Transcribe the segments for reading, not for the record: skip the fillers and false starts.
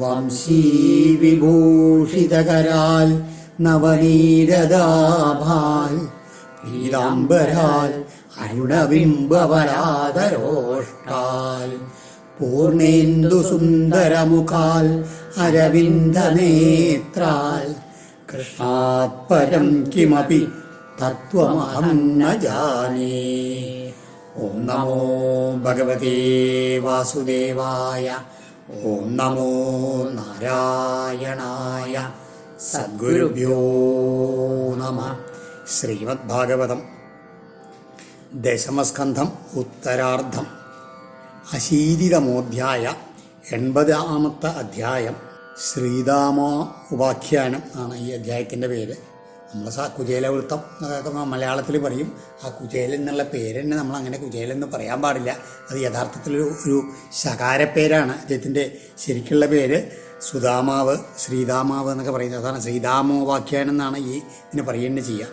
വംശീവിഭൂഷിതകരാൽ നവനീരദാഭാൽ പീതാംബരാൽ അരുണബിംബപരാതരോഷ്ടാൽ പൂർണേന്ദു സുന്ദരമുഖാൽ അരവിന്ദനേത്രാൽ കൃഷ്ണാത് പരം കിമപി തത്വമഹം ന ജാനേ. ഓം നമോ ഭഗവതേ വാസുദേവായ. ഓം നമോ നാരായണായ. സദ്ഗുരുഭ്യോ നമഃ. ശ്രീമദ് ഭാഗവതം ദശമസ്കന്ധം ഉത്തരാർദ്ധം അശീതിതമോധ്യായ 80ാമത്തെ അധ്യായം. ശ്രീരാമോ ഉപാഖ്യാനം ആണ് ഈ അധ്യായത്തിൻ്റെ പേര്. നമ്മൾ കുചേലവൃത്തം എന്നൊക്കെ മലയാളത്തിൽ പറയും. ആ കുചേലൻ എന്നുള്ള പേര് തന്നെ നമ്മളങ്ങനെ കുചേലെന്ന് പറയാൻ പാടില്ല. അത് യഥാർത്ഥത്തിലൊരു ശകാരപ്പേരാണ്. അദ്ദേഹത്തിൻ്റെ ശരിക്കുള്ള പേര് സുധാമാവ്, ശ്രീരാമാവ് എന്നൊക്കെ പറയുന്നത്. അതാണ് ശ്രീരാമോപാഖ്യാനം എന്നാണ് ഇതിന് പറയുന്നത് ചെയ്യുക.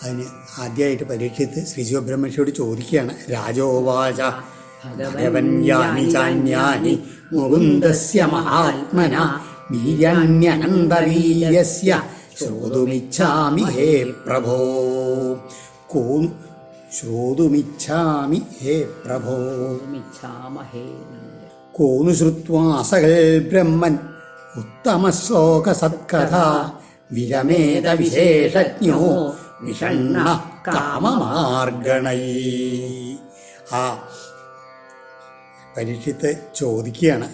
അതിന് ആദ്യമായിട്ട് പരീക്ഷിച്ച് ശ്രീ ശിവബ്രഹ്മർഷിയോട് ചോദിക്കുകയാണ്. രാജോവാച ഭഗവൻ യാനി ചാന്യാനി മുകുന്ദസ്യ മഹാത്മന വീര്യണ്യനന്തവീര്യസ്യ ശ്രോതുമിച്ഛാമി ഹേ പ്രഭോ. ശ്രോതുമിച്ഛാമി ഹേ പ്രഭോ. കോനു ശ്രുത്വാ സകൽ ബ്രഹ്മൻ ഉത്തമശ്ലോകസത്കഥ വിരമേത വിശേഷജ്ഞോ വിഷണ്ണ കാമമാർഗണൈ. ആ പരീക്ഷിത്ത് ചോദിക്കുകയാണ്,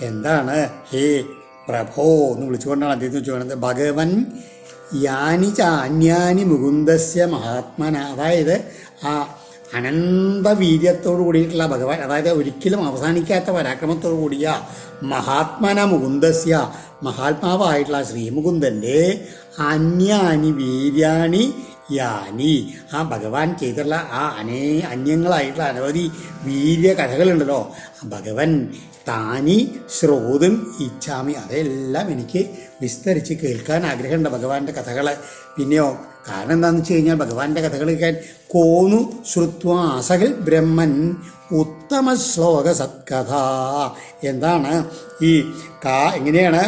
എന്താണ് ഹേ പ്രഭോ എന്ന് വിളിച്ചുകൊണ്ടാണ് അദ്ദേഹത്തിന് ചോദിക്കുന്നത്. ഭഗവൻ യാനി ചാന്യാനി മുകുന്ദസ്യ മഹാത്മന. അതായത് ആ അനന്തവീര്യത്തോടു കൂടിയിട്ടുള്ള ഭഗവാൻ, അതായത് ഒരിക്കലും അവസാനിക്കാത്ത പരാക്രമത്തോടു കൂടിയ മഹാത്മന മുകുന്ദസ്യ മഹാത്മാവായിട്ടുള്ള ശ്രീമുകുന്ദൻ്റെ അന്യാനി വീര്യാണി യാനി. ആ ഭഗവാൻ ചെയ്തിട്ടുള്ള ആ അന്യങ്ങളായിട്ടുള്ള അനവധി വീര്യ കഥകളുണ്ടല്ലോ, ഭഗവൻ താനി ശ്രോതും ഇച്ഛാമി. അതെല്ലാം എനിക്ക് വിസ്തരിച്ച് കേൾക്കാൻ ആഗ്രഹമുണ്ട് ഭഗവാന്റെ കഥകൾ. പിന്നെയോ കാരണം എന്താണെന്ന് വെച്ച് കഴിഞ്ഞാൽ ഭഗവാന്റെ കഥകൾ കേൾക്കാൻ കോനു ശ്രുത്വാ സകൽ ബ്രഹ്മൻ ഉത്തമ ശ്ലോക സത്കഥ. എന്താണ് ഈ എങ്ങനെയാണ്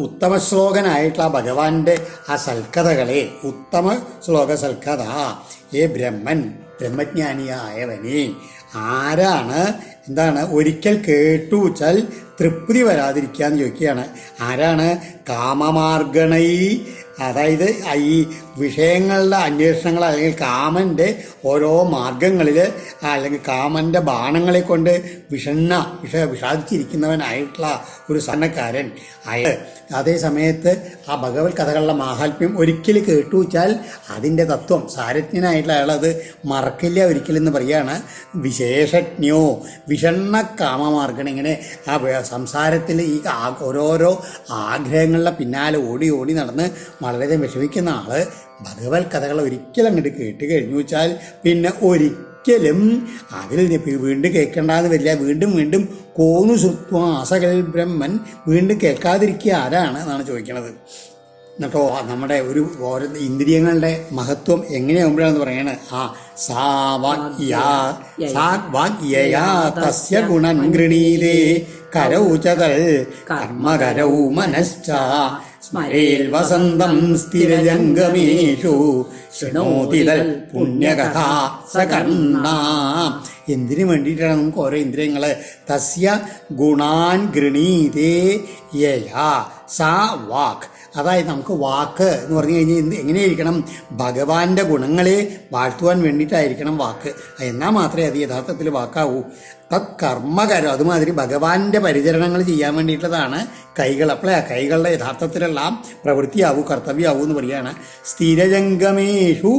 ഉത്തമ ശ്ലോകനായിട്ടുള്ള ഭഗവാന്റെ ആ സൽക്കഥകളെ, ഉത്തമ ശ്ലോക സൽക്കഥ ഏ ബ്രഹ്മൻ, ബ്രഹ്മജ്ഞാനിയായവനെ ആരാണ് എന്താണ് ഒരിക്കൽ കേട്ടു വെച്ചാൽ തൃപ്തി വരാതിരിക്കാന്ന് ചോദിക്കുകയാണ്. ആരാണ്? കാമമാർഗണൈ. അതായത് ഈ വിഷയങ്ങളുടെ അന്വേഷണങ്ങൾ അല്ലെങ്കിൽ കാമൻ്റെ ഓരോ മാർഗങ്ങളിൽ അല്ലെങ്കിൽ കാമൻ്റെ ബാണങ്ങളെ കൊണ്ട് വിഷാദിച്ചിരിക്കുന്നവനായിട്ടുള്ള ഒരു സന്നക്കാരൻ അതേ സമയത്ത് ആ ഭഗവത് കഥകളുടെ മാഹാത്മ്യം ഒരിക്കൽ കേട്ടു വെച്ചാൽ അതിൻ്റെ തത്വം സാരജ്ഞനായിട്ടുള്ള അയാളത് മറക്കില്ല ഒരിക്കലെന്ന് പറയുകയാണ്. വിശേഷജ്ഞോ വിഷണ്ണ കാമമാർഗണം. ഇങ്ങനെ ആ സംസാരത്തിൽ ഈ ഓരോരോ ആഗ്രഹങ്ങളുടെ പിന്നാലെ ഓടി ഓടി നടന്ന് വളരെയധികം വിഷമിക്കുന്ന ആള് ഭഗവത് കഥകൾ ഒരിക്കലും അങ്ങോട്ട് കേട്ട് കഴിഞ്ഞു വെച്ചാൽ പിന്നെ ഒരിക്കലും അതിൽ വീണ്ടും കേൾക്കേണ്ടെന്ന് വരില്ല. വീണ്ടും വീണ്ടും കോന്നു ശ്രുത്വാ സകൽ ബ്രഹ്മൻ, വീണ്ടും കേൾക്കാതിരിക്കുക ആരാണ് എന്നാണ് ചോദിക്കണത്. എന്നിട്ടോ നമ്മുടെ ഓരോ ഇന്ദ്രിയങ്ങളുടെ മഹത്വം എങ്ങനെയാകുമ്പോഴാണെന്ന് പറയണ. ആ തസ്യ ഗുണൻ ഗൃണീതേ കരൗചതൽ കർമ്മകരൗ മനശ്ച സ്മരേൽ വസന്തം സ്ഥിരജംഗമേഷു ശൃണോതിതൽ പുണ്യകഥ സകർണ. എന്തിനു വേണ്ടിയിട്ടാണ് നമുക്ക് ഓരോ ഇന്ദ്രിയങ്ങള്? തസ്യ ഗുണാൻ ഗൃണീതേ യയാ സാ വാക്ക്. അതായത് നമുക്ക് വാക്ക് എന്ന് പറഞ്ഞു കഴിഞ്ഞാൽ എങ്ങനെയായിരിക്കണം? ഭഗവാന്റെ ഗുണങ്ങളെ വാഴ്ത്തുവാൻ വേണ്ടിയിട്ടായിരിക്കണം വാക്ക്. എന്നാൽ മാത്രമേ അത് യഥാർത്ഥത്തിൽ വാക്കാവൂ. തത് കർമ്മകരം, അതുമാതിരി ഭഗവാന്റെ പരിചരണങ്ങൾ ചെയ്യാൻ വേണ്ടിയിട്ടുള്ളതാണ് കൈകൾ. അപ്പോഴേ ആ കൈകളുടെ യഥാർത്ഥത്തിലെല്ലാം പ്രവൃത്തിയാവൂ, കർത്തവ്യമാവൂ എന്ന് പറയുകയാണ്. സ്ഥിരജംഗമേഷു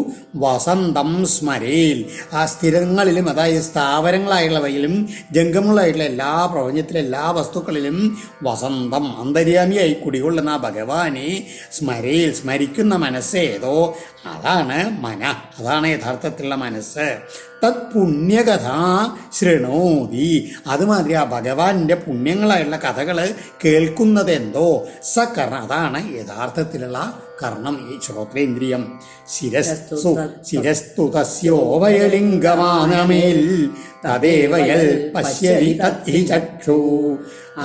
വസന്തം സ്മരേൽ. ആ സ്ഥിരങ്ങളിലും അതായത് സ്ഥാവരങ്ങളായുള്ളവയിലും ജംഗമുകളായിട്ടുള്ള എല്ലാ പ്രപഞ്ചത്തിലെ എല്ലാ വസ്തുക്കളിലും വസന്തം അന്തര്യാമിയായി കുടികൊള്ളുന്ന ആ ഭഗവാനെ സ്മരേൽ, സ്മരിക്കുന്ന മനസ്സേതോ അതാണ് മന, അതാണ് യഥാർത്ഥത്തിലുള്ള മനസ്സ്. തത് പുണ്യകഥ ശൃണോതി. അതുമാതിരി ആ ഭഗവാന്റെ പുണ്യങ്ങളായിട്ടുള്ള കഥകൾ കേൾക്കുന്നത് എന്തോ സ കർണം, അതാണ് യഥാർത്ഥത്തിലുള്ള കർണം, ഈ ശ്രോത്രേന്ദ്രിയം. ശിരസ്തു തസ്യോഭയലിംഗമാനമേൽ തദേവയൽ പശ്യതി തദ്ധി ചക്ഷു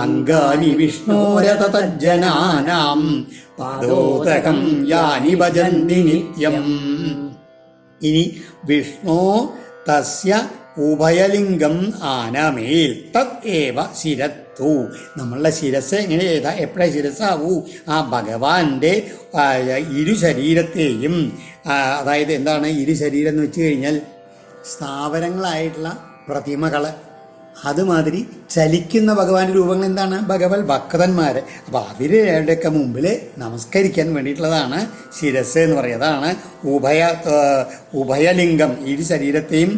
അംഗാനി വിഷ്ണോരതജ്ജനാനാം പാദോദകം യാനി ഭജന്തി നിത്യം. ഇനി വിഷ്ണു തസ്യ ഉഭയലിംഗം ആനമേൽ തത് ഏവ ശിരത്തു. നമ്മളുടെ ശിരസ് എങ്ങനെ എപ്പോഴാണ് ശിരസ്സാവൂ? ആ ഭഗവാന്റെ ഇരു ശരീരത്തെയും, അതായത് എന്താണ് ഇരു ശരീരം എന്ന് വെച്ച് കഴിഞ്ഞാൽ സ്ഥാവരങ്ങളായിട്ടുള്ള പ്രതിമകൾ, അതുമാതിരി ചലിക്കുന്ന ഭഗവാന്റെ രൂപങ്ങൾ എന്താണ്? ഭഗവത് ഭക്തന്മാർ. അപ്പോൾ അവരുടെയൊക്കെ മുമ്പിൽ നമസ്കരിക്കാൻ വേണ്ടിയിട്ടുള്ളതാണ് ശിരസ് എന്ന് പറയുന്നത്. അതാണ് ഉഭയലിംഗം, ഇരു ശരീരത്തെയും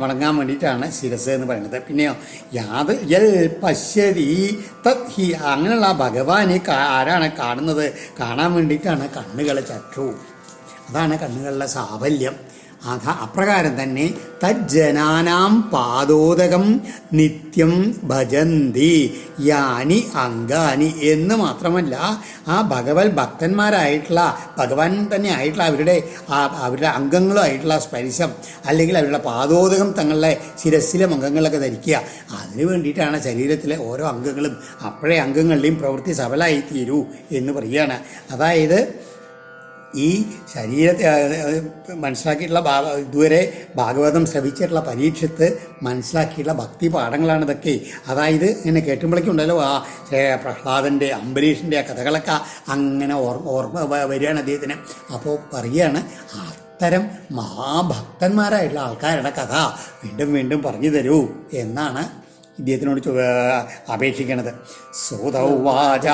വണങ്ങാൻ വേണ്ടിയിട്ടാണ് ശിരസ് എന്ന് പറയുന്നത്. പിന്നെയോ യൽ പശ്യതി തത് ഹി, അങ്ങനെയുള്ള ഭഗവാനെ ആരാണ് കാണുന്നത്? കാണാൻ വേണ്ടിയിട്ടാണ് കണ്ണുകളെ ചക്ഷു, അതാണ് കണ്ണുകളുടെ സാഫല്യം. അപ്രകാരം തന്നെ തജ്ജനാനാം പാദോദകം നിത്യം ഭജന്തി യാനി അംഗാനി എന്ന് മാത്രമല്ല, ആ ഭഗവത് ഭക്തന്മാരായിട്ടുള്ള ഭഗവാൻ തന്നെ ആയിട്ടുള്ള അവരുടെ അംഗങ്ങളുമായിട്ടുള്ള സ്പർശം, അല്ലെങ്കിൽ അവരുടെ പാദോദകം തങ്ങളുടെ ശിരസ്സിലെ അംഗങ്ങളൊക്കെ ധരിക്കുക. അതിനു വേണ്ടിയിട്ടാണ് ശരീരത്തിലെ ഓരോ അംഗങ്ങളും, അപ്പോഴേ അംഗങ്ങളുടെയും പ്രവൃത്തി സഫലമായി തീരൂ എന്ന് പറയുകയാണ്. അതായത് ഈ ശരീരത്തെ മനസ്സിലാക്കിയിട്ടുള്ള ഇതുവരെ ഭാഗവതം ശ്രവിച്ചിട്ടുള്ള പരീക്ഷത്ത് മനസ്സിലാക്കിയിട്ടുള്ള ഭക്തി പാഠങ്ങളാണ് ഇതൊക്കെ. അതായത് ഇങ്ങനെ കേട്ടുമ്പോഴേക്കും ഉണ്ടല്ലോ ആ പ്രഹ്ലാദൻ്റെ അംബരീഷിൻ്റെ ആ കഥകളൊക്കെ അങ്ങനെ ഓർമ്മ വരികയാണ് അദ്ദേഹത്തിന്. അപ്പോൾ പറയുകയാണ്, അത്തരം മഹാഭക്തന്മാരായിട്ടുള്ള ആൾക്കാരുടെ കഥ വീണ്ടും വീണ്ടും പറഞ്ഞു തരൂ എന്നാണ് ഇദ്ദേഹത്തിനോട് അപേക്ഷിക്കണത്. സൂതൗവാച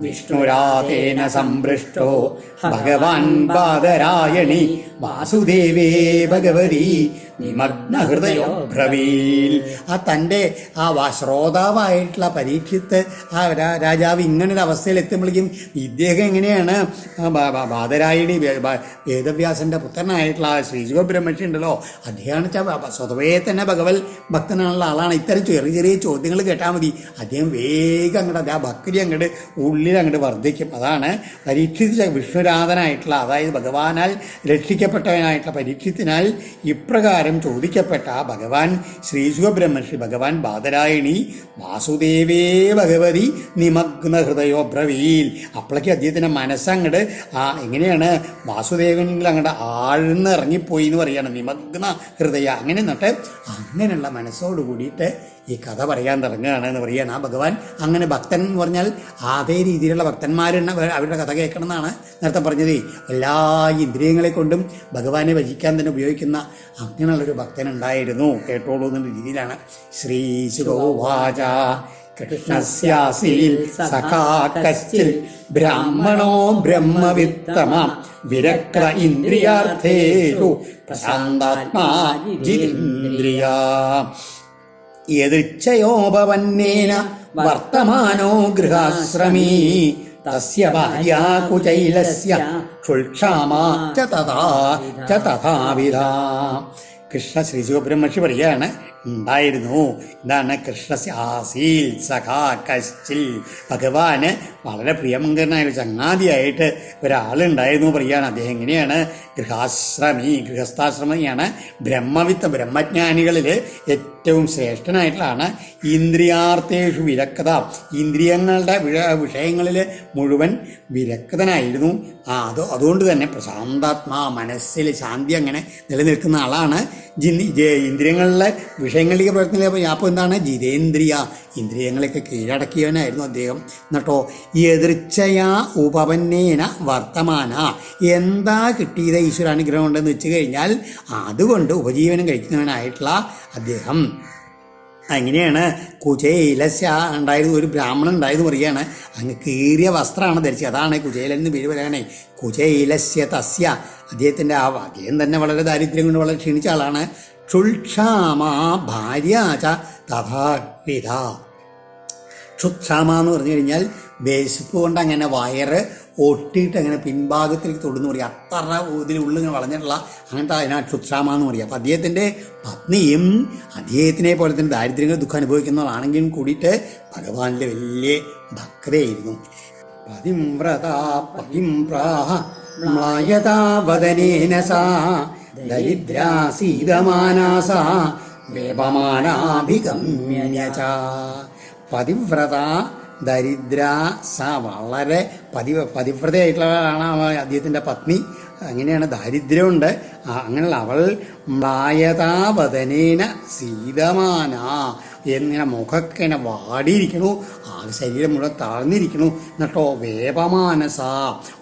വിഷ്ണുരാതേന സംപൃഷ്ടോ ഭഗവാൻ ബാദരായണി വാസുദേവേ ഭഗവതി നിമഗ്നഹൃദയോ ബ്രവീൽ. ആ തൻ്റെ ശ്രോതാവായിട്ടുള്ള പരീക്ഷിത്ത് ആ രാജാവ് ഇങ്ങനൊരു അവസ്ഥയിൽ എത്തുമ്പോഴേക്കും ഇദ്ദേഹം എങ്ങനെയാണ് ബാദരായണി വേദവ്യാസൻ്റെ പുത്രനായിട്ടുള്ള ശ്രീശുഖബ്രഹ്മർഷി ഉണ്ടല്ലോ, അദ്ദേഹമാണ് സ്വതവേ തന്നെ ഭഗവത് ഭക്തനാണുള്ള ആളാണ്. ഇത്തരം ചെറിയ ചെറിയ ചോദ്യങ്ങൾ കേട്ടാൽ മതി അദ്ദേഹം വേഗം അങ്ങോട്ട് ആ ഭക്തി അങ്ങോട്ട് ഉള്ളിലങ്ങോട്ട് വർദ്ധിക്കും. അതാണ് പരീക്ഷിച്ച വിഷ്ണുരാധനായിട്ടുള്ള, അതായത് ഭഗവാനാൽ രക്ഷിക്കപ്പെട്ടവനായിട്ടുള്ള പരീക്ഷത്തിനാൽ ഇപ്രകാരം ചോദിക്കപ്പെട്ട ഭഗവാൻ ശ്രീശുഖബ്രഹ്മർഷി ഭഗവാൻ ബാദരായണി വാസുദേവേ ഭഗവതി നിമഗ്ന ഹൃദയോ ബ്രവീൽ. അപ്പോഴേക്ക് അദ്ദേഹത്തിൻ്റെ മനസ്സങ്ങട് എങ്ങനെയാണ് വാസുദേവനിൽ അങ്ങോട്ട് ആഴ്ന്ന് ഇറങ്ങിപ്പോയി എന്ന് പറയുകയാണ്, നിമഗ്ന ഹൃദയ. അങ്ങനെ എന്നിട്ട് അങ്ങനെയുള്ള മനസ്സോട് കൂടിയിട്ട് ഈ കഥ പറയാൻ തുടങ്ങുകയാണ് എന്ന് പറയുകയാണ്. ആ ഭഗവാൻ അങ്ങനെ ഭക്തൻ എന്ന് പറഞ്ഞാൽ അതേ രീതിയിലുള്ള ഭക്തന്മാരുണ്ട്, അവരുടെ കഥ കേൾക്കണം എന്നാണ് നേരത്തെ പറഞ്ഞത്. എല്ലാ ഇന്ദ്രിയങ്ങളെ കൊണ്ടും ഭഗവാനെ ഭജിക്കാൻ തന്നെ ഉപയോഗിക്കുന്ന അങ്ങനെയുള്ളൊരു ഭക്തനുണ്ടായിരുന്നു, കേട്ടോളൂ എന്നുള്ള രീതിയിലാണ്. ശ്രീശുഗോവാച കൃഷ്ണസ്യാസീൽ സഖാ കശ്ചിൽ ബ്രാഹ്മണോ ബ്രഹ്മവിത്തമാം വിരക്ത ഇന്ദ്രിയാർത്ഥേഷു പ്രശാന്താത്മാ ജിതേന്ദ്രിയാ യദൃച്ഛയോപവന്നേന വർത്തമാനോ ഗൃഹാശ്രമീ തസ്യ ഭാര്യാ കുചൈലസ്യ ക്ഷുൽക്ഷാമാ ച തഥാവിധ. കൃഷ്ണ ശ്രീശുഖബ്രഹ്മർഷി പറയുകയാണ്, ഉണ്ടായിരുന്നു. ഇതാണ് കൃഷ്ണസ്യ ആസീൽ സഖാ കശ്ചിൽ. ഭഗവാന് വളരെ പ്രിയമങ്കരനായ ചങ്ങാതിയായിട്ട് ഒരാളുണ്ടായിരുന്നു പറയുകയാണ്. അദ്ദേഹം എങ്ങനെയാണ്? ഗൃഹാശ്രമി, ഗൃഹസ്ഥാശ്രമിയാണ്. ബ്രഹ്മജ്ഞാനികളിൽ ഏറ്റവും ശ്രേഷ്ഠനായിട്ടുള്ളതാണ്. ഇന്ദ്രിയാർത്ഥേഷു വിരക്തത, ഇന്ദ്രിയങ്ങളുടെ വിഷയങ്ങളിൽ മുഴുവൻ വിരക്തനായിരുന്നു. അതുകൊണ്ട് തന്നെ പ്രശാന്താത്മാ, മനസ്സിൽ ശാന്തി അങ്ങനെ നിലനിൽക്കുന്ന ആളാണ്. ഇന്ദ്രിയങ്ങളിലെ വിഷയങ്ങളിലേക്ക് പ്രവർത്തനം. അപ്പോൾ എന്താണ്? ജിതേന്ദ്രിയ, ഇന്ദ്രിയങ്ങളെയൊക്കെ കീഴടക്കിയവനായിരുന്നു അദ്ദേഹം. എന്നിട്ടോ എതിർച്ചയാ ഉപപന്നേന വർത്തമാന, എന്താ കിട്ടിയത് ഈശ്വരാനുഗ്രഹം ഉണ്ടെന്ന് വെച്ച് കഴിഞ്ഞാൽ അതുകൊണ്ട് ഉപജീവനം കഴിക്കുന്നവനായിട്ടുള്ള അദ്ദേഹം എങ്ങനെയാണ്? കുചേലസ്യ ഉണ്ടായിരുന്നു, ഒരു ബ്രാഹ്മണൻ ഉണ്ടായിരുന്നു പറയുകയാണ്. അങ്ങ് കീറിയ വസ്ത്രമാണ് ധരിച്ചത്, അതാണ് കുചേലൻ എന്ന് പേര് പറയുകയാണേ. കുചേലസ്യ തസ്യ, അദ്ദേഹത്തിൻ്റെ അദ്ദേഹം തന്നെ വളരെ ദാരിദ്ര്യം കൊണ്ട് വളരെ ക്ഷീണിച്ച ആളാണ്. ക്ഷുൽക്ഷാമാ ഭാര്യ ച തഥാവിധ, ക്ഷുത്സാമ എന്ന് പറഞ്ഞു കഴിഞ്ഞാൽ വിശപ്പ് കൊണ്ട് അങ്ങനെ വയറ് ഒട്ടിയിട്ട് അങ്ങനെ പിൻഭാഗത്തിലേക്ക് തൊടുന്നു പറയും. അത്ര ഇതിനുള്ളിൽ ഇങ്ങനെ വളഞ്ഞിട്ടുള്ള അങ്ങനത്തെ അതിനാണ് ക്ഷുത്സാമ എന്ന് പറയുക. അപ്പം അദ്ദേഹത്തിൻ്റെ പത്നിയും അദ്ദേഹത്തിനെ പോലെ തന്നെ ദാരിദ്ര്യങ്ങൾ ദുഃഖം അനുഭവിക്കുന്നവളാണെങ്കിലും കൂടിയിട്ട് ഭഗവാനിലെ വലിയ ഭക്തയായിരുന്നു. പതിംവ്രത പതിംപ്രാഹ മ്ലായതാവദനേന സാ ദരിദ്രാസീതമാനാസ വേപമാനാഭിഗമ്യ ച. പതിവ്രത ദരിദ്ര സ വളരെ പതിവ്രതയായിട്ടുള്ളതാണ് അദ്ദേഹത്തിൻ്റെ പത്നി. അങ്ങനെയാണ് ദാരിദ്ര്യമുണ്ട്. അങ്ങനെയുള്ള അവൾ മ്ലായതാവദനേന സീതമാന എന്നിങ്ങനെ മുഖമൊക്കെ ഇങ്ങനെ വാടിയിരിക്കണു, ശരീരം മുഴുവൻ താഴ്ന്നിരിക്കണു. എന്നിട്ടോ വേപമാനസ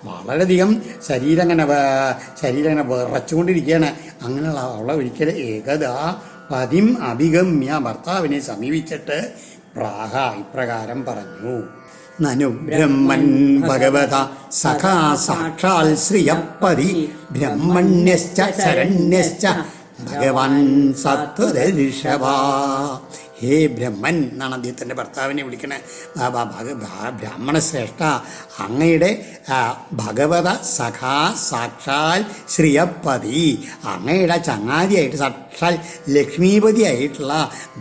വളരെയധികം ശരീരം ഇങ്ങനെ വിറച്ചുകൊണ്ടിരിക്കുകയാണ്. അങ്ങനെയുള്ള അവളെ ഒരിക്കൽ ഏകദാ പതിം അഭിഗമ്യ ഭർത്താവിനെ സമീപിച്ചിട്ട് പ്രാഹ ഇപ്രകാരം പറഞ്ഞു. നനു ബ്രഹ്മൻ ഭഗവത സഖാ സാക്ഷാൽ ശ്രിയപ്പതി ബ്രഹ്മണ്യശ്ച ശരണ്യശ്ച ഭഗവാൻ സത്വദർശവ. ഹേ ബ്രഹ്മൻ എന്നാണ് അദ്ദേഹത്തിൻ്റെ ഭർത്താവിനെ വിളിക്കണേ. ബ്രാഹ്മണ ശ്രേഷ്ഠ, അങ്ങയുടെ ഭഗവത സഖാ സാക്ഷാൽ ശ്രിയപ്പതി, അങ്ങയുടെ ചങ്ങാതിയായിട്ട് സാക്ഷാൽ ലക്ഷ്മീപതി ആയിട്ടുള്ള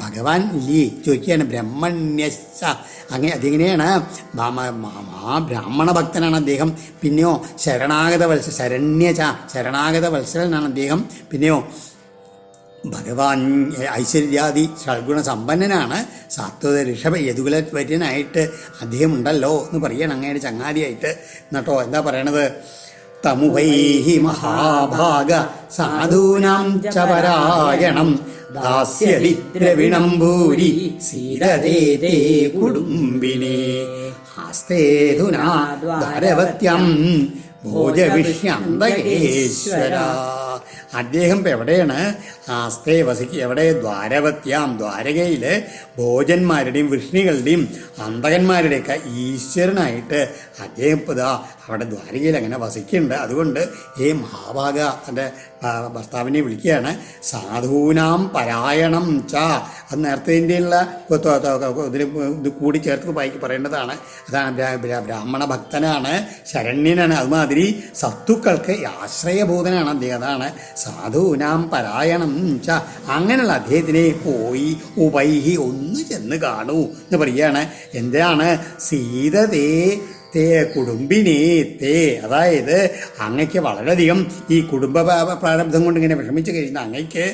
ഭഗവാൻ ഇല്ലേ ചോദിക്കുകയാണ്. ബ്രഹ്മണ്യശ്ച അങ്ങനെ അതെങ്ങനെയാണ് ബ്രാഹ്മണ ഭക്തനാണ് അദ്ദേഹം. പിന്നെയോ ശരണാഗത ശരണാഗത വത്സരനാണ് അദ്ദേഹം. പിന്നെയോ ഭഗവാൻ ഐശ്വര്യാദി ഷഡ്ഗുണ സമ്പന്നനാണ്. സാത്വത ഋഷഭ യദുകുലവര്യനായിട്ട് അദ്ദേഹം ഉണ്ടല്ലോ എന്ന് പറയണം അങ്ങയുടെ ചങ്ങാതിയായിട്ട്. എന്നിട്ടോ എന്താ പറയണത്? തമുവൈഹി മഹാഭാഗ സാധൂനാം ച പരായണം ദാസ്യതി ദ്രവിണം ഭൂരി സീതതേ കുടുംബിനേ ആസ്തേധുനാ ദ്വാരവത്യം ഭോജവിഷ്യന്തകേശ്വര. അദ്ദേഹം ഇപ്പം എവിടെയാണ്? ആസ്തേ എവിടെ? ദ്വാരവത്യാം, ദ്വാരകയിൽ ഭോജന്മാരുടെയും വൃഷ്ണികളുടെയും അന്തകന്മാരുടെയൊക്കെ ഈശ്വരനായിട്ട് അദ്ദേഹം ഇപ്പോൾ ഇതാ അവിടെ ദ്വാരകയിൽ അങ്ങനെ വസിക്കുന്നുണ്ട്. അതുകൊണ്ട് ഈ മഹാഭാഗ തൻ്റെ ഭർത്താവിനെ വിളിക്കുകയാണ്. സാധൂനാം പരായണം ച, അത് നേരത്തെ ഇന്ത്യയിലുള്ള ഇതിൽ ഇത് കൂടി ചേർത്ത് പറയേണ്ടതാണ്. അതാണ് ബ്രാഹ്മണ ഭക്തനാണ്, ശരണ്യനാണ്. അതുമാതിരി സത്തുക്കൾക്ക് ആശ്രയബോധനാണ് അദ്ദേഹം. അതാണ് സാധൂനാം പരായണം ച. അങ്ങനെയുള്ള അദ്ദേഹത്തിനെ പോയി ഉപൈഹി ഒന്ന് ചെന്ന് കാണൂ എന്ന് പറയുകയാണ്. എന്താണ്? സീതതേ തേ കുടുംബിനേ തേ, അതായത് അങ്ങയ്ക്ക് വളരെയധികം ഈ കുടുംബ പ്രാരബ്ധം കൊണ്ട് ഇങ്ങനെ വിഷമിച്ച് കഴിയുന്ന അങ്ങയ്ക്ക്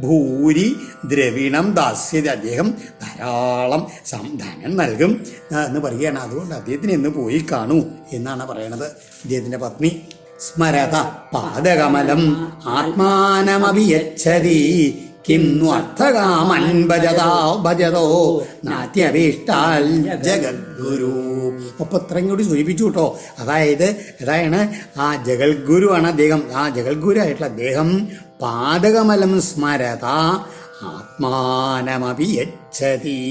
ഭൂരി ദ്രവിണം ദാസ്യത, അദ്ദേഹം ധാരാളം ധനം നൽകും എന്ന് പറയുകയാണ്. അതുകൊണ്ട് അദ്ദേഹത്തിന് എന്ന് പോയി കാണൂ എന്നാണ് പറയണത് അദ്ദേഹത്തിൻ്റെ പത്നി. സ്മരത പാദകമലം ആത്മാനമഭിയച്ഛതി കിം അർത്ഥകാമൻ ഭജതോ നാട്യഭീഷ്ടാൽ ജഗദ്ഗുരു. ഒപ്പം ഇത്രയും കൂടി സൂചിപ്പിച്ചു കേട്ടോ. അതാണ് ആ ജഗൽഗുരു ആണ് അദ്ദേഹം. ആ ജഗൽഗുരു ആയിട്ടുള്ള അദ്ദേഹം പാദകമലം സ്മരത ആത്മാനമഭിയച്ഛതി.